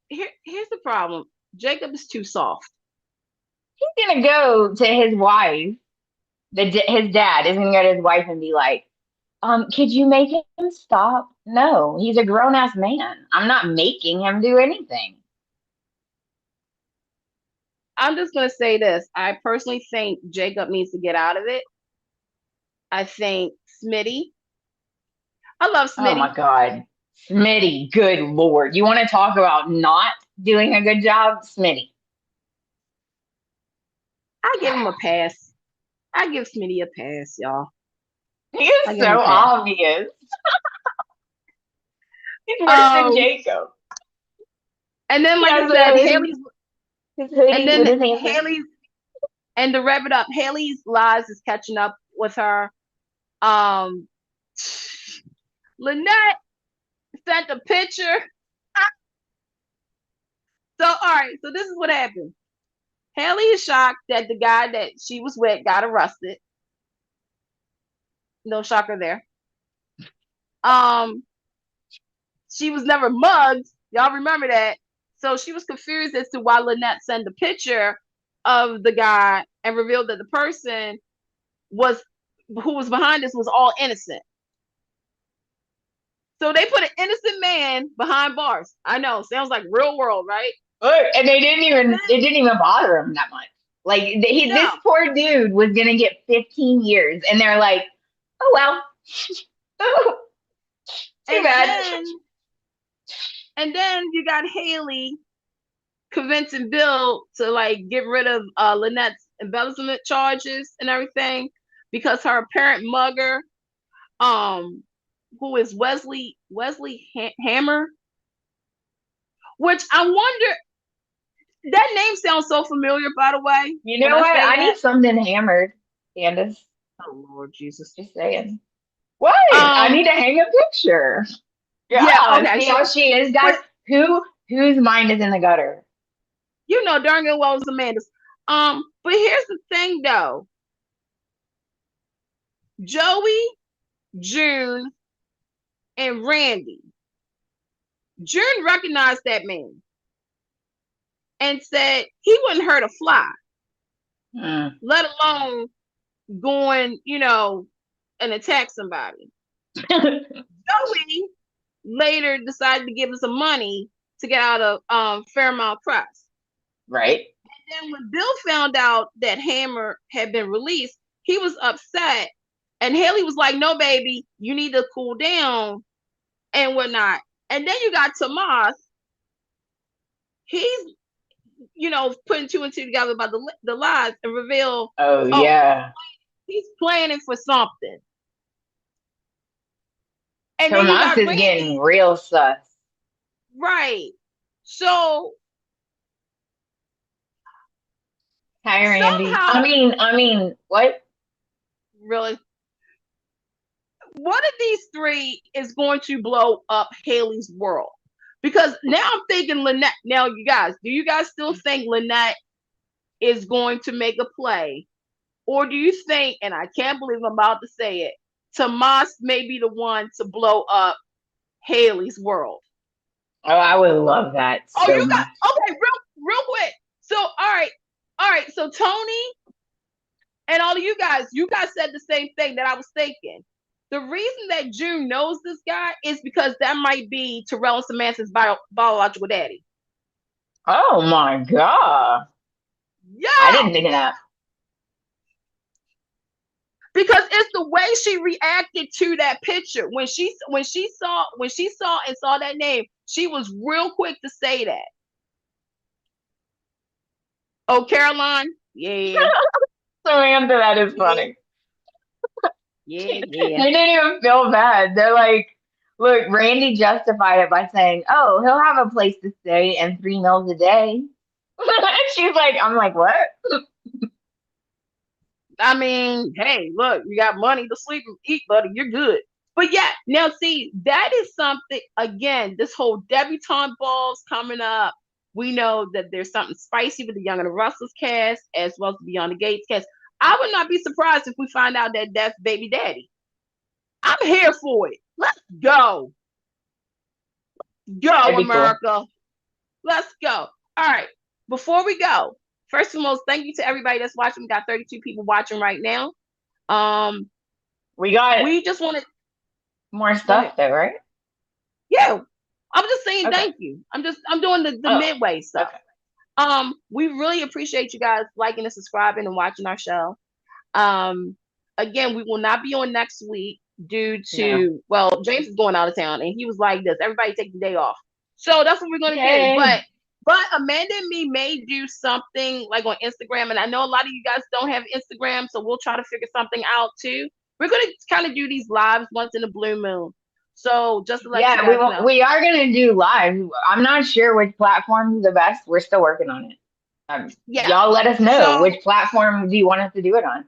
Here's the problem. Jacob is too soft. He's gonna go to his wife. His dad is gonna go to his wife and be like, could you make him stop? No, he's a grown ass man. I'm not making him do anything. I'm just gonna say this. I personally think Jacob needs to get out of it. I think Smitty. I love Smitty. Oh my God. Smitty, good Lord. You want to talk about not doing a good job? Smitty. I give him a pass. I give Smitty a pass, y'all. He is so obvious. He's worse than Jacob. And then, like I said, Haley's. And then Haley's. And to wrap it up, Haley's lies is catching up with her. Lynette sent a picture. So, all right. So this is what happened. Haley is shocked that the guy that she was with got arrested. No shocker there. She was never mugged. Y'all remember that? So she was confused as to why Lynette sent a picture of the guy and revealed that the person who was behind this was all innocent. So they put an innocent man behind bars. I know, sounds like real world, right? And it didn't even bother him that much. Like this poor dude was gonna get 15 years, and they're like, "Oh well, too bad." And then you got Haley convincing Bill to like get rid of Lynette's embezzlement charges and everything because her apparent mugger, who is Wesley Hammer, which I wonder. That name sounds so familiar, by the way. You know what? I need something hammered, Candice. Oh Lord Jesus! Just saying. What? I need to hang a picture. Yeah. Okay. See how she is, guys. Whose mind is in the gutter? You know darn well it's Amanda's. But here's the thing, though. Joey, June, and Randy. June recognized that man and said he wouldn't hurt a fly, let alone going, and attack somebody. Joey later decided to give him some money to get out of Fairmount Press. Right. And then when Bill found out that Hammer had been released, he was upset. And Haley was like, "No, baby, you need to cool down and whatnot." And then you got Tomas. He's, putting two and two together about the lies and reveal. Oh yeah. He's planning for something. And Tomas is getting real sus. Right. So. Hi, Randy. I mean, what? Really? One of these three is going to blow up Haley's world. Because now I'm thinking Lynette. Now, you guys, do you guys still think Lynette is going to make a play? Or do you think, and I can't believe I'm about to say it, Tomas may be the one to blow up Haley's world? Oh, I would love that. Okay, real quick. So, all right. So Tony and all of you guys said the same thing that I was thinking. The reason that June knows this guy is because that might be Terrell and Samantha's biological daddy. Oh my God. Yeah. I didn't think of that. Because it's the way she reacted to that picture. When she saw that name, she was real quick to say that. Oh, Caroline? Yeah. Samantha, that is funny. Yeah. They didn't even feel bad. They're like, look, Randy justified it by saying, "Oh, he'll have a place to stay and 3 meals a day." She's like, I'm like, what? I mean, hey, look, you got money to sleep and eat, buddy. You're good. But yeah, now see, that is something, again, this whole debutante balls coming up. We know that there's something spicy with the Young and the Russells cast, as well as the Beyond the Gates cast. I would not be surprised if we find out that that's baby daddy. I'm here for it. Let's go. Go, America. Cool. Let's go. All right. Before we go, first and most, thank you to everybody that's watching. We got 32 people watching right now. We just wanted more stuff though, right? Yeah. I'm just saying thank you. I'm doing the midway stuff. Okay. We really appreciate you guys liking and subscribing and watching our show. Again, we will not be on next week due to James is going out of town, and he was like this. Everybody take the day off. So that's what we're gonna do. But Amanda and me may do something like on Instagram, and I know a lot of you guys don't have Instagram, so we'll try to figure something out too. We're gonna kind of do these lives once in a blue moon. So just to let you guys know. We are gonna do live. I'm not sure which platform is the best. We're still working on it. Y'all let us know which platform do you want us to do it on.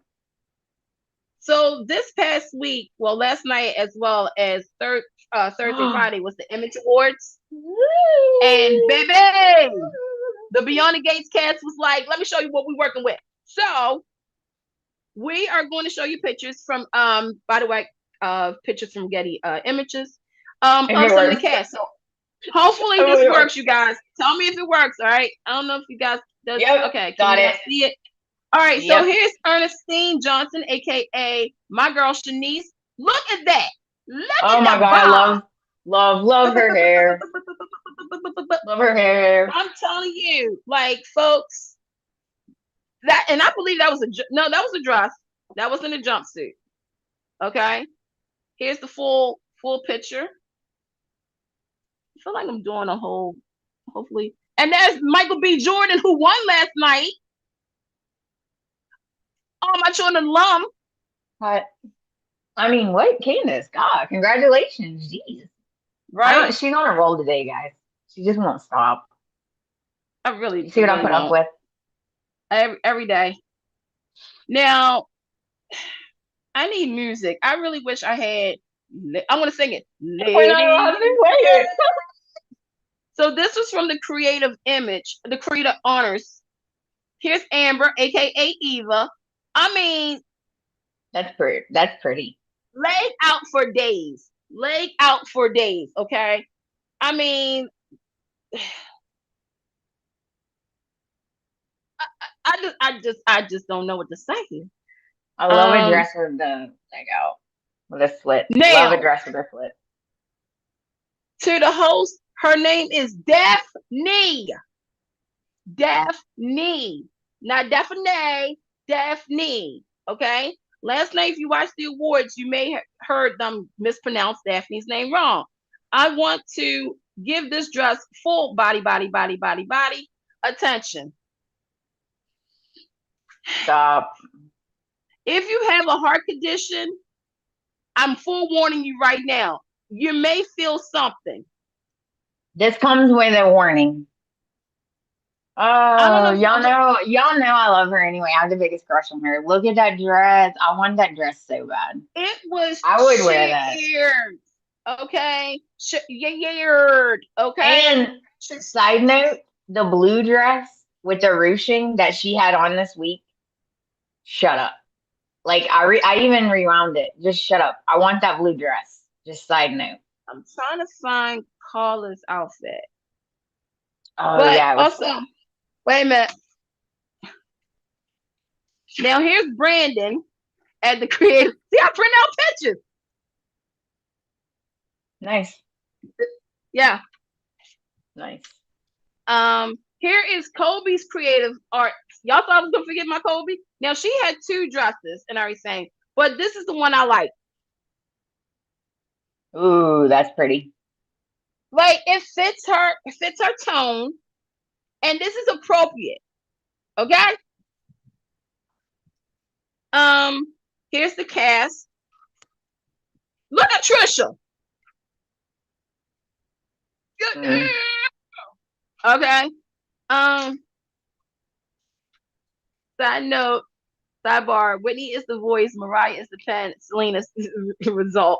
So this past week, well, last night as well as Thursday, Friday was the Image Awards. And baby, the Beyond the Gates cast was like, let me show you what we're working with. So we are going to show you pictures from, by the way, pictures from Getty Images of some of the cast. So hopefully this works, you guys. Tell me if it works, all right? I don't know if you guys does. Okay, got it. See it? All right, so here's Ernestine Johnson, aka my girl Shanice. Look at that. Oh my God, I love her hair. Love her hair. I'm telling you, like, folks, that, and I believe that was a dress. That wasn't a jumpsuit. Okay. Here's the full picture. I feel like I'm doing a whole, hopefully. And there's Michael B. Jordan, who won last night. Oh, my children alum. What? I mean, what, Candice? God, congratulations. Jeez. Right? She's on a roll today, guys. She just won't stop. You see what I put up with? Every day. Now, I need music. I really wish I had. I want to sing it. So this was from the Creative Image, the Creative Honors. Here's Amber, aka Eva. I mean, that's pretty. Laid out for days. Okay. I mean, I just don't know what to say here. I love a dress with with a slit. Now, love a dress with a slit. To the host, her name is Daphne. Daphne. Not Daphne. Daphne. Okay? Last night, if you watched the awards, you may have heard them mispronounce Daphne's name wrong. I want to give this dress full body attention. Stop. If you have a heart condition, I'm forewarning you right now. You may feel something. This comes with a warning. Oh, y'all know I love her anyway. I have the biggest crush on her. Look at that dress. I want that dress so bad. It was. I would wear that. Okay. Okay. And side note, the blue dress with the ruching that she had on this week. Shut up. Like I even rewound it. Just shut up. I want that blue dress. Just side note. I'm trying to find Carla's outfit. Oh, but yeah. Also, wait a minute. Now here's Brandon at the Creative. See, I print out pictures. Nice. Yeah. Nice. Here is Kobe's Creative Art. Y'all thought I was gonna forget my Kobe? Now she had two dresses and everything, but this is the one I like. Ooh, that's pretty. Like it fits her tone, and this is appropriate. Okay. Here's the cast. Look at Trisha. Okay. Side note, sidebar, Whitney is the voice, Mariah is the pen, Selena is the result.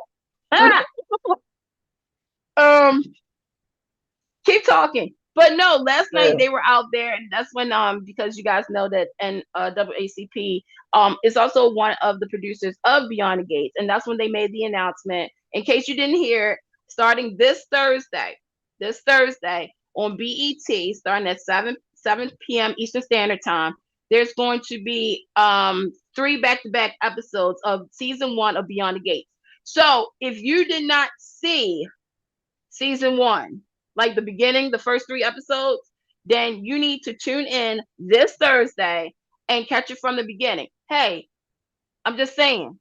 Keep talking. But no, last night they were out there, and that's when because you guys know that WACP is also one of the producers of Beyond the Gates, and that's when they made the announcement. In case you didn't hear, starting this Thursday on BET, starting at 7 p.m. Eastern Standard Time, there's going to be 3 back-to-back episodes of season 1 of Beyond the Gates. So if you did not see season 1, like the beginning, the first 3 episodes, then you need to tune in this Thursday and catch it from the beginning. Hey, I'm just saying,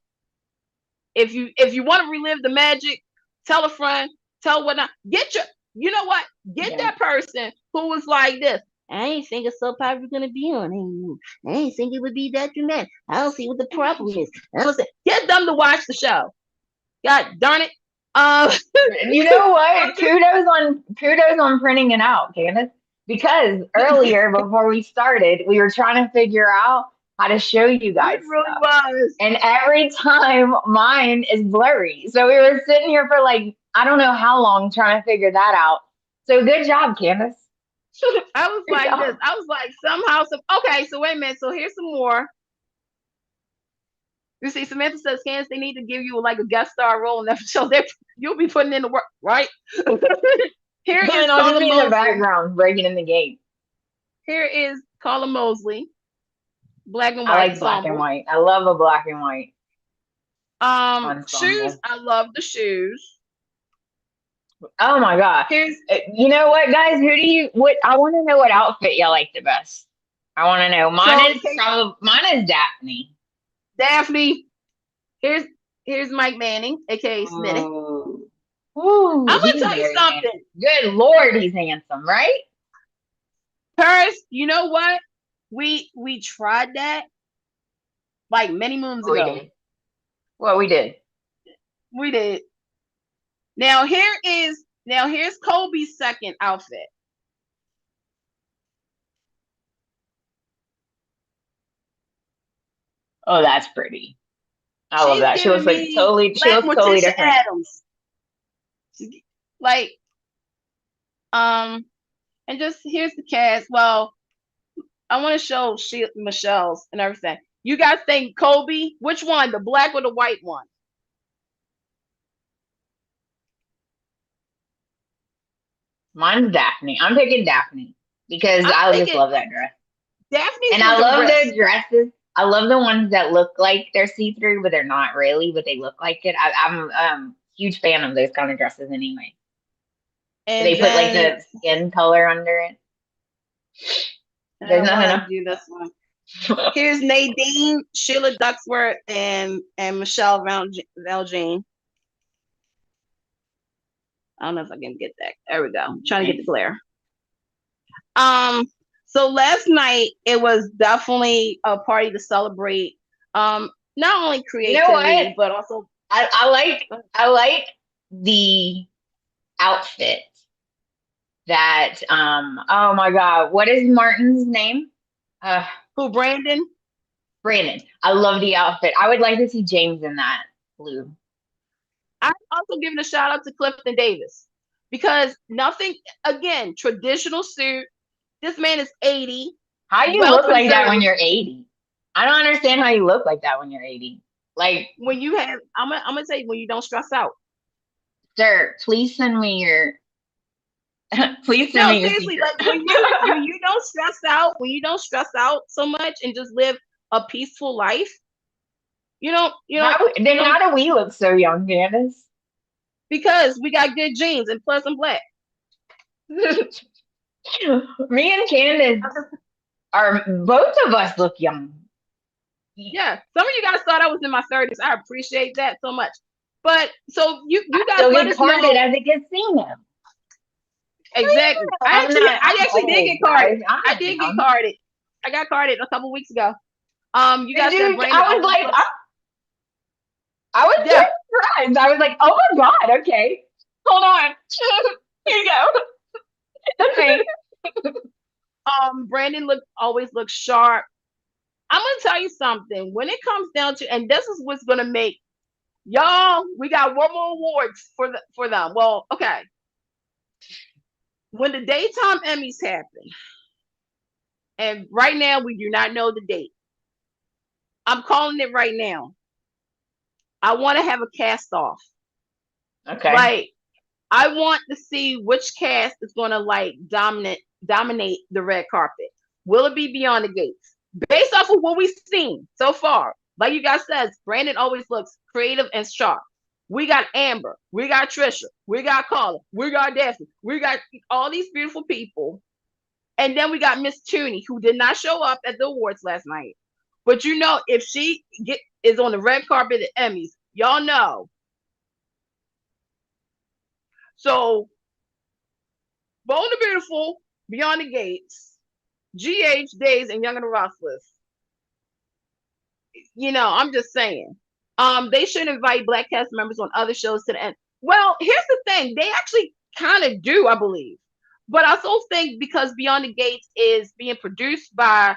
if you want to relive the magic, tell a friend, tell whatnot. You know what? Get that person who was like this. I ain't think a soap opera was gonna be on. I ain't think it would be that dramatic. I don't see what the problem is. Get them to watch the show. God darn it. You know what? Kudos on printing it out, Candice. Because earlier, before we started, we were trying to figure out how to show you guys. It really was. And every time mine is blurry. So we were sitting here for like, I don't know how long trying to figure that out. So good job, Candice. I was like this. I was like, okay, so wait a minute. So here's some more. You see, Samantha says, Candice, they need to give you like a guest star role in that show. You'll be putting in the work, right? Here is I'll just be in the background breaking in the gate. Here is Carla Mosley. Black and white. I like black and white. I love a black and white. Shoes. I love the shoes. Oh my god! You know what, guys? I want to know what outfit y'all like the best. I want to know. Mine is Daphne. Daphne. Here's Mike Manning, aka Smitty. Ooh, I'm gonna tell you something. Handsome. Good Lord, he's handsome, right? Paris, you know what? We tried that like many moons ago. We did. We did. Now here's Kobe's second outfit. Oh, that's pretty. I love that. She looks like totally different. Adams. Like, and just here's the cast. Well, I want to show Michelle's and everything. You guys think Kobe? Which one? The black or the white one? Mine's Daphne. I'm picking Daphne because I just love that dress. Daphne, and I love the dresses. I love the ones that look like they're see-through, but they're not really, but they look like it. I'm a huge fan of those kind of dresses anyway. And they put like the skin color under it. There's nothing to do this one. Here's Nadine, Sheila Ducksworth, and Michelle Valjean. I don't know if I can get that. There we go. I'm trying to get the glare. So last night it was definitely a party to celebrate not only creativity, but also I like the outfit that oh my god, what is Martin's name? Who, Brandon? Brandon. I love the outfit. I would like to see James in that blue. I'm also giving a shout out to Clifton Davis because traditional suit. This man is 80. How do you look like that when you're 80? I don't understand how you look like that when you're 80. Like when you have, I'm gonna say when you don't stress out. Sir, please send me your. Please send me your. Seriously, like when you don't stress out so much and just live a peaceful life. How do we look so young, Candice? Because we got good genes and plus I'm black. Me and Candice both of us look young. Yeah, some of you guys thought I was in my 30s. I appreciate that so much. But so you guys let us know as a casino. Exactly. I actually did get carded. I did get carded. I got carded a couple weeks ago. You guys said Brandon. I was like, I was surprised. I was like, oh my god, okay. Hold on. Here you go. Okay. Brandon always looks sharp. I'm gonna tell you something. When it comes down to, and this is what's gonna make Y'all, we got one more awards for them. Well, okay. When the daytime Emmys happen, and right now we do not know the date. I'm calling it right now. I want to have a cast off. Okay. Like, I want to see which cast is gonna like dominate the red carpet. Will it be Beyond the Gates? Based off of what we've seen so far, like you guys said, Brandon always looks creative and sharp. We got Amber, we got Trisha, we got Carla, we got Daphne, we got all these beautiful people. And then we got Miss Tooney, who did not show up at the awards last night. But you know, if she is on the red carpet at Emmys, y'all know. So, Bold and Beautiful, Beyond the Gates, GH, Days, and Young and the Restless. You know, I'm just saying. They should invite Black cast members on other shows to the end. Well, here's the thing. They actually kind of do, I believe. But I also think because Beyond the Gates is being produced by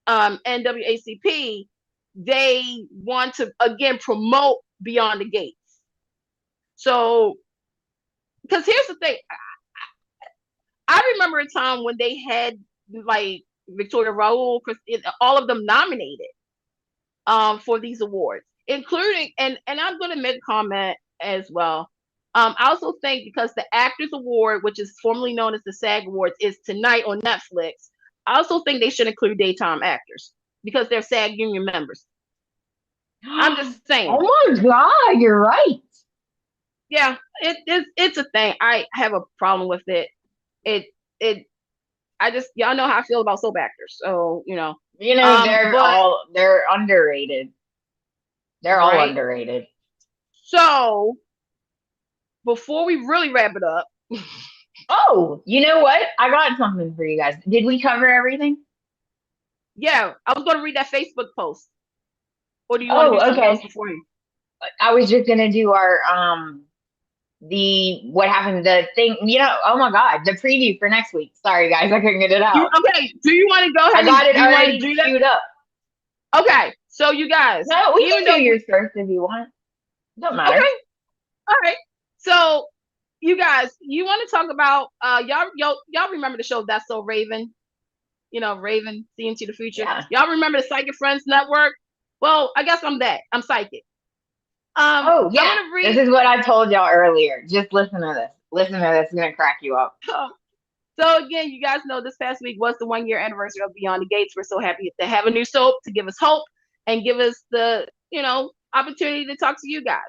NWACP, they want to, again, promote Beyond the Gates. So, because here's the thing. I remember a time when they had like Victoria Raoul, all of them nominated for these awards, including and I'm going to make a comment as well. I also think because the Actors Award, which is formerly known as the SAG Awards, is tonight on Netflix. I also think they should include daytime actors because they're SAG union members. I'm just saying. Oh my God, you're right. Yeah, it's a thing. I have a problem with it. I just, y'all know how I feel about soap actors, so they're underrated. They're all underrated. So before we really wrap it up, oh, you know what? I got something for you guys. Did we cover everything? Yeah, I was going to read that Facebook post. Or do you want to do something else before you? I was just gonna do our what happened, the thing, oh my God, the preview for next week. Sorry guys, I couldn't get it out. Okay, do you want to go ahead? I got it already queued up. Okay, so you guys. No, we can do yours first if you want. Don't matter. Okay. All right. So you guys, you want to talk about y'all remember the show That's So Raven? Raven, See Into the Future. Yeah. Y'all remember the Psychic Friends Network? Well, I guess I'm that. I'm psychic. Yeah. This is what I told y'all earlier. Just listen to this. Listen to this. It's gonna crack you up. So again, you guys know this past week was the 1-year anniversary of Beyond the Gates. We're so happy to have a new soap to give us hope and give us the opportunity to talk to you guys.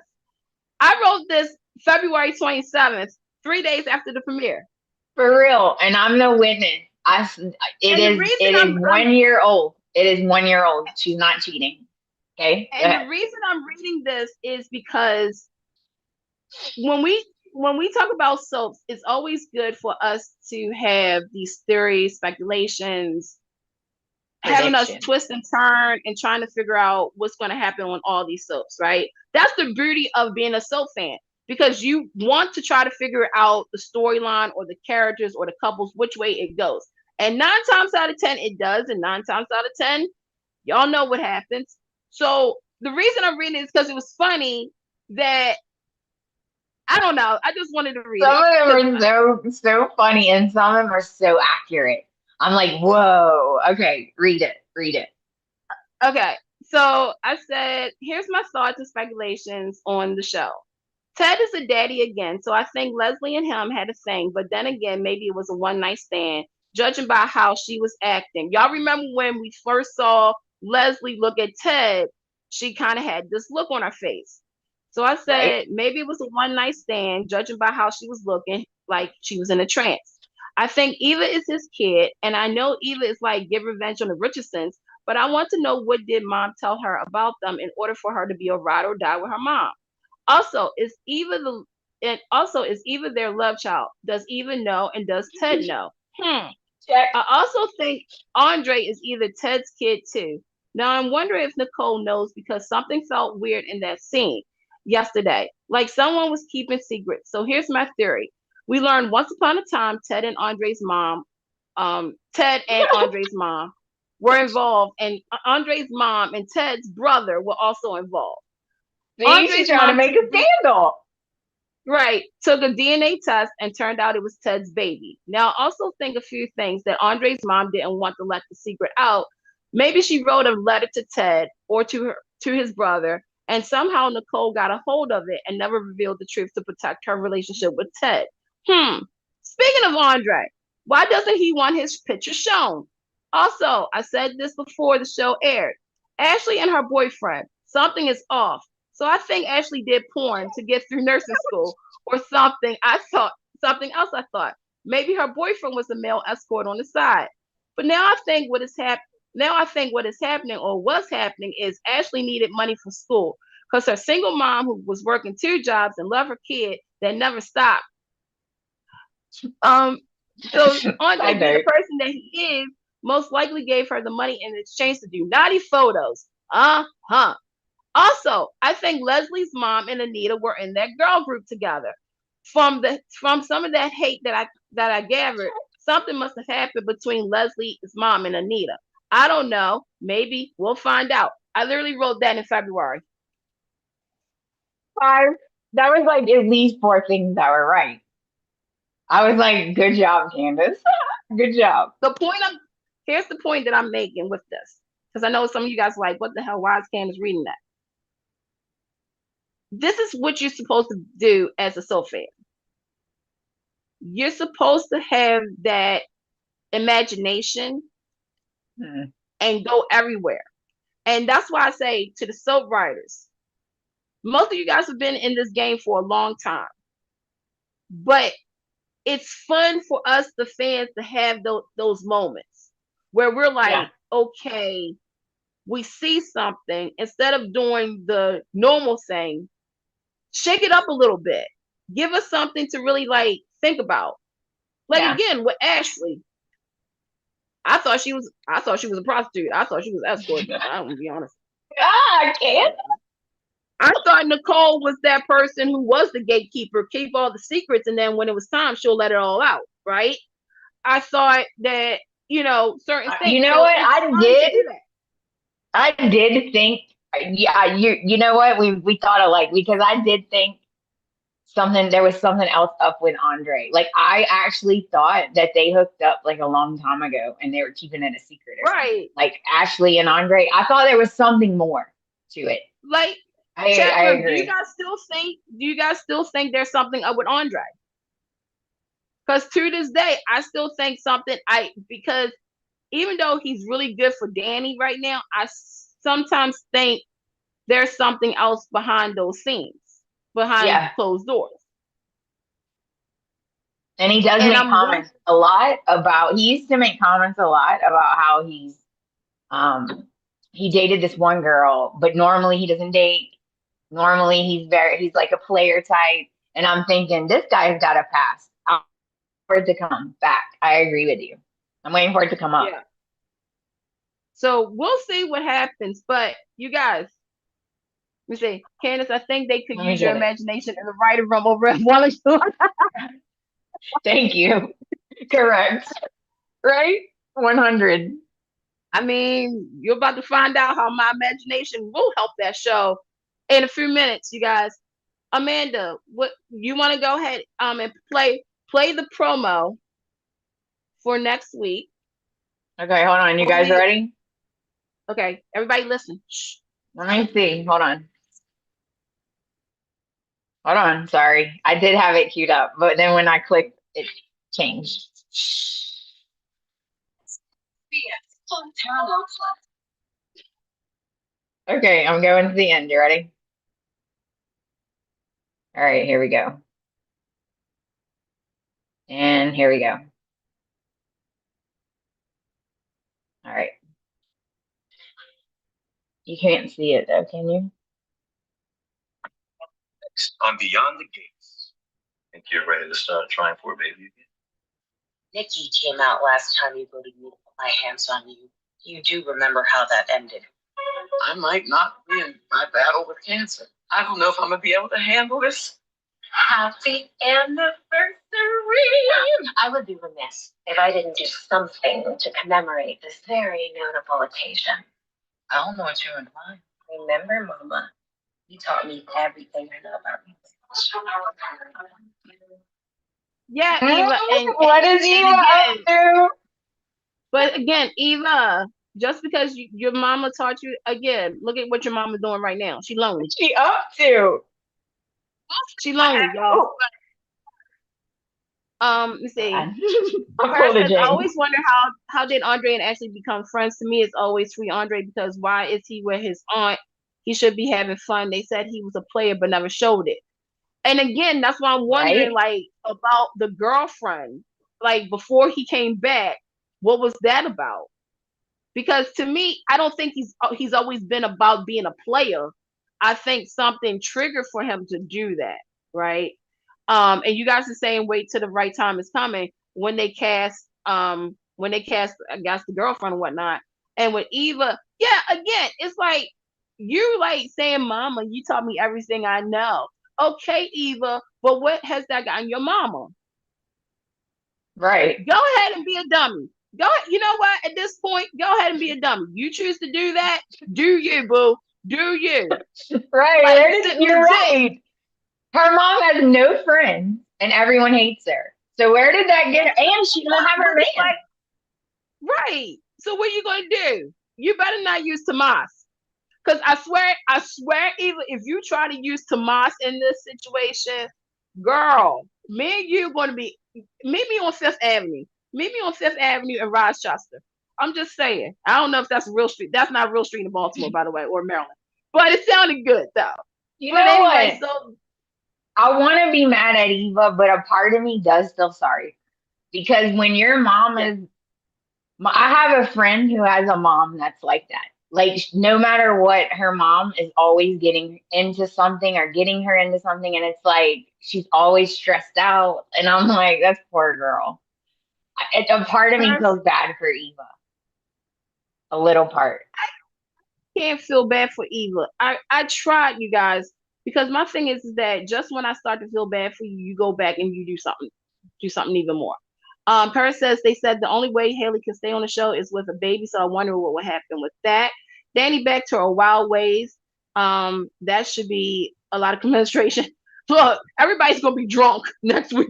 I wrote this February 27th, 3 days after the premiere. For real, and I'm no witness. It is 1 year old. It is 1 year old. She's not cheating. Okay. And the reason I'm reading this is because when we talk about soaps, it's always good for us to have these theories, speculations, having us twist and turn and trying to figure out what's going to happen on all these soaps, right? That's the beauty of being a soap fan, because you want to try to figure out the storyline or the characters or the couples, which way it goes. And 9 times out of 10, it does. And 9 times out of 10, y'all know what happens. So the reason I'm reading it is because it was funny that, I don't know, I just wanted to read it. Some of them are so funny and some of them are so accurate. I'm like, whoa. Okay, read it. Okay, so I said, here's my thoughts and speculations on the show. Ted is a daddy again, so I think Leslie and him had a thing, but then again, maybe it was a one-night stand, judging by how she was acting. Y'all remember when we first saw Leslie look at Ted, she kind of had this look on her face. So I said, maybe it was a one-night stand, judging by how she was looking, like she was in a trance. I think Eva is his kid, and I know Eva is like Give Revenge on the Richardsons, but I want to know, what did mom tell her about them in order for her to be a ride or die with her mom? Also, is Eva their love child? Does Eva know, and does Ted know? Check. I also think Andre is either Ted's kid too. Now I'm wondering if Nicole knows, because something felt weird in that scene yesterday, like someone was keeping secrets. So here's my theory. We learned once upon a time Ted and Andre's mom were involved, and Andre's mom and Ted's brother were also involved. See, she's trying to make a scandal. Right. Took a DNA test and turned out it was Ted's baby. Now, I also think a few things that Andre's mom didn't want to let the secret out. Maybe she wrote a letter to Ted or to his brother, and somehow Nicole got a hold of it and never revealed the truth to protect her relationship with Ted. Speaking of Andre, why doesn't he want his picture shown? Also, I said this before the show aired. Ashley and her boyfriend, something is off. So I think Ashley did porn to get through nursing school or something. I thought something else. I thought maybe her boyfriend was a male escort on the side. But now I think what is happening or was happening is Ashley needed money for school because her single mom who was working 2 jobs and loved her kid that never stopped. So Andre, being the person that he is, most likely gave her the money in exchange to do naughty photos. Also, I think Leslie's mom and Anita were in that girl group together. From some of that hate that I gathered, something must have happened between Leslie's mom and Anita. I don't know. Maybe we'll find out. I literally wrote that in February. 5. That was like at least 4 things that were right. I was like, good job, Candice. Good job. Here's the point that I'm making with this. Because I know some of you guys are like, what the hell? Why is Candice reading that? This is what you're supposed to do as a soap fan. You're supposed to have that imagination and go everywhere. And that's why I say to the soap writers, most of you guys have been in this game for a long time. But it's fun for us, the fans, to have those moments where we're like, okay, we see something. Instead of doing the normal thing, shake it up a little bit. Give us something to really like think about. Again, with Ashley, I thought she was a prostitute. I thought she was escort. I'm gonna be honest. I can't. I thought Nicole was that person who was the gatekeeper, keep all the secrets, and then when it was time, she'll let it all out, right? I thought that, certain things. You know what? I did think, you know what? We thought alike because I did think there was something else up with Andre. Like, I actually thought that they hooked up like a long time ago and they were keeping it a secret. Right. Like Ashley and Andre. I thought there was something more to it. Like, I agree. Do you guys still think there's something up with Andre? Because to this day, I still think because even though he's really good for Danny right now, I sometimes think there's something else behind those scenes, behind closed doors. And he does make comments a lot about, he used to make comments a lot about how he dated this one girl, but normally he doesn't date. Normally he's like a player type. And I'm thinking, this guy's got a pass. I'm waiting for it to come back. I agree with you. I'm waiting for it to come up. Yeah. So we'll see what happens. But you guys, let me see. Candice, I think they could use your imagination in the writing room over at Wellington. Thank you. Correct. Right? 100. I mean, you're about to find out how my imagination will help that show in a few minutes, you guys. Amanda, what you want to go ahead and play the promo for next week? Okay, hold on. You guys ready? Okay, everybody listen. Shh. Let me see. Hold on. Sorry. I did have it queued up, but then when I clicked, it changed. Okay, I'm going to the end. You ready? All right, here we go. And here we go. All right. You can't see it though, can you? On Beyond the Gates. Think you're ready to start trying for a baby again? Nikki came out last time you voted me to put my hands on you. You do remember how that ended. I might not win my battle with cancer. I don't know if I'm going to be able to handle this. Happy anniversary! I would be remiss if I didn't do something to commemorate this very notable occasion. I don't know what you're implying. Remember, Mama, You taught me everything I know about you. Yeah, Eva. And what is Eva up to? But again, Eva, just because your mama taught you, again, look at what your mama's doing right now. She lonely. What's she up to? She lonely, y'all. Let's see. I always wonder how did Andre and Ashley become friends. To me, it's always free Andre, because why is he with his aunt? He should be having fun. They said he was a player but never showed it. And again, that's why I'm wondering, like, about the girlfriend. Like, before he came back, what was that about? Because to me, I don't think he's always been about being a player. I think something triggered for him to do that, right? And you guys are saying wait till the right time is coming when they cast I guess the girlfriend and whatnot. And with Eva, yeah, again, it's like you like saying, Mama, you taught me everything I know. Okay, Eva, but what has that gotten your mama? Right. Go ahead and be a dummy. Go ahead. You know what? At this point, go ahead and be a dummy. You choose to do that, do you, boo? Do you? Right. You're right. Her mom has no friends and everyone hates her. So where did that get her? And she don't have her man. Right. So what are you gonna do? You better not use Tomas. Because I swear, even if you try to use Tomas in this situation, girl, me and you going to be, meet me on Fifth Avenue. Meet me on Fifth Avenue in Rochester. I'm just saying. I don't know if that's a real street. That's not a real street in Baltimore, by the way, or Maryland. But it sounded good, though. You know anyway, what? So I want to be mad at Eva, but a part of me does feel sorry. Because when your mom is, I have a friend who has a mom that's like that. Like, no matter what, her mom is always getting into something or getting her into something. And it's like, she's always stressed out. And I'm like, that's poor girl. A part of me feels bad for Eva. A little part. I can't feel bad for Eva. I tried, you guys, because my thing is that just when I start to feel bad for you, you go back and you do something even more. Paris says they said the only way Haley can stay on the show is with a baby, so I wonder what would happen with that. Danny back to her wild ways. That should be a lot of commiseration. Look, everybody's gonna be drunk next week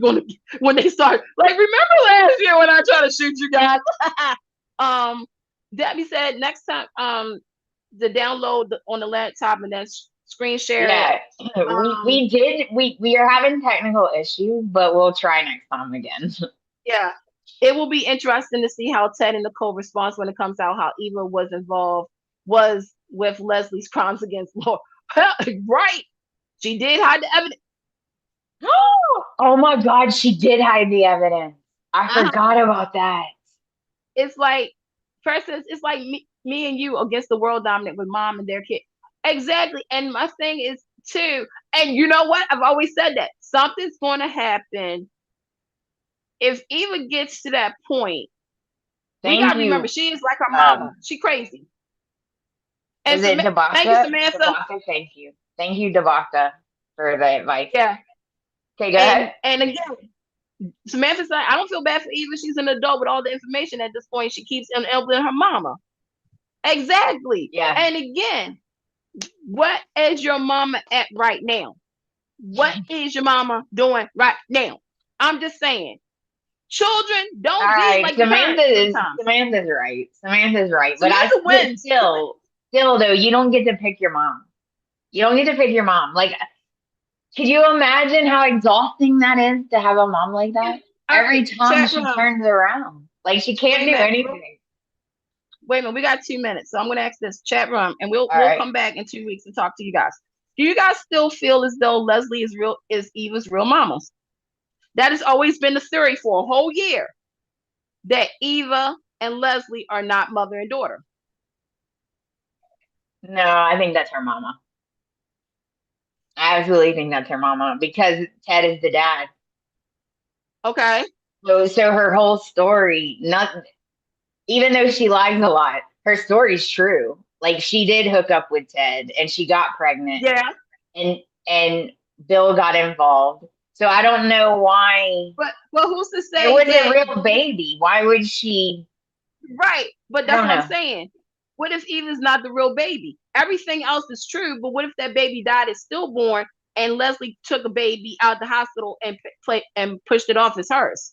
when they start. Like, remember last year when I tried to shoot you guys? Debbie said next time, the download on the laptop and then screen share. Yeah, we are having technical issues, but we'll try next time again. Yeah, it will be interesting to see how Ted and Nicole responds when it comes out how Eva was with Leslie's crimes against Laura. Right, she did hide the evidence. Oh my God, she did hide the evidence. I forgot about that. It's like, for instance, it's like me and you against the world dominant with mom and their kid. Exactly. And my thing is too, and you know what? I've always said that something's going to happen. If Eva gets to that point, we gotta remember she is like her mama. She crazy. And is it Devaka? Thank you, Samantha. Devaka, thank you. Thank you, Devaka, for the advice. Yeah. Okay, go ahead. And again, Samantha's like, I don't feel bad for Eva. She's an adult with all the information at this point. She keeps enabling her mama. Exactly. Yeah. And again, what is your mama at right now? What is your mama doing right now? I'm just saying. Children don't be like Samantha's right. Samantha's right. But still though, you don't get to pick your mom. You don't get to pick your mom. Like, could you imagine how exhausting that is to have a mom like that? Every time she turns around. Like, she can't do anything. Wait a minute, we got 2 minutes. So I'm gonna ask this chat room and we'll come back in 2 weeks and talk to you guys. Do you guys still feel as though Leslie is Eva's real mama? That has always been the theory for a whole year, that Eva and Leslie are not mother and daughter. No, I think that's her mama. I absolutely think that's her mama because Ted is the dad. Okay. So her whole story, even though she lies a lot, her story's true. Like, she did hook up with Ted and she got pregnant. Yeah. And Bill got involved. So I don't know why. But who's to say it was a real baby? Why would she? Right, but that's what I'm saying. What if Eva's not the real baby? everything else is true, but what if that baby died at stillborn and Leslie took a baby out of the hospital and pushed it off as hers?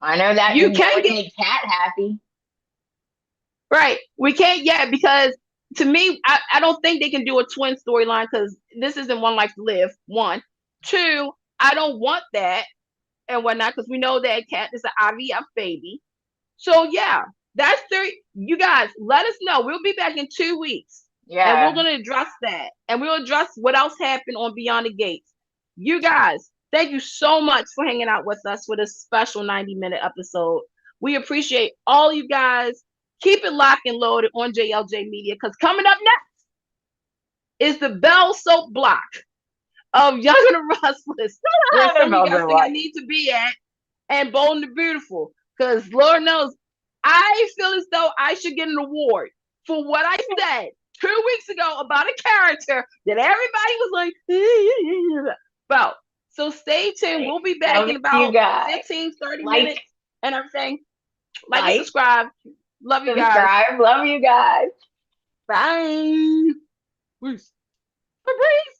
I know that You would can get make Cat happy. right. We can't yet because to me, I don't think they can do a twin storyline because this isn't One Life to Live. One, two, I don't want that and whatnot because we know that Cat is an IVF baby. So yeah, that's three. You guys, let us know. We'll be back in 2 weeks. Yeah. And we're going to address that. And we'll address what else happened on Beyond the Gates. You guys, thank you so much for hanging out with us for this special 90-minute episode. We appreciate all you guys. Keep it locked and loaded on JLJ Media because coming up next is the Bell Soap Block of Young and the Restless, where some of you guys think I need to be at, and Bold and the Beautiful. Because Lord knows, I feel as though I should get an award for what I said 2 weeks ago about a character that everybody was like, about. So stay tuned. We'll be back in about 15, 30 minutes and everything. Like and subscribe. Love you guys. Love you guys. Bye. Peace. Febreze.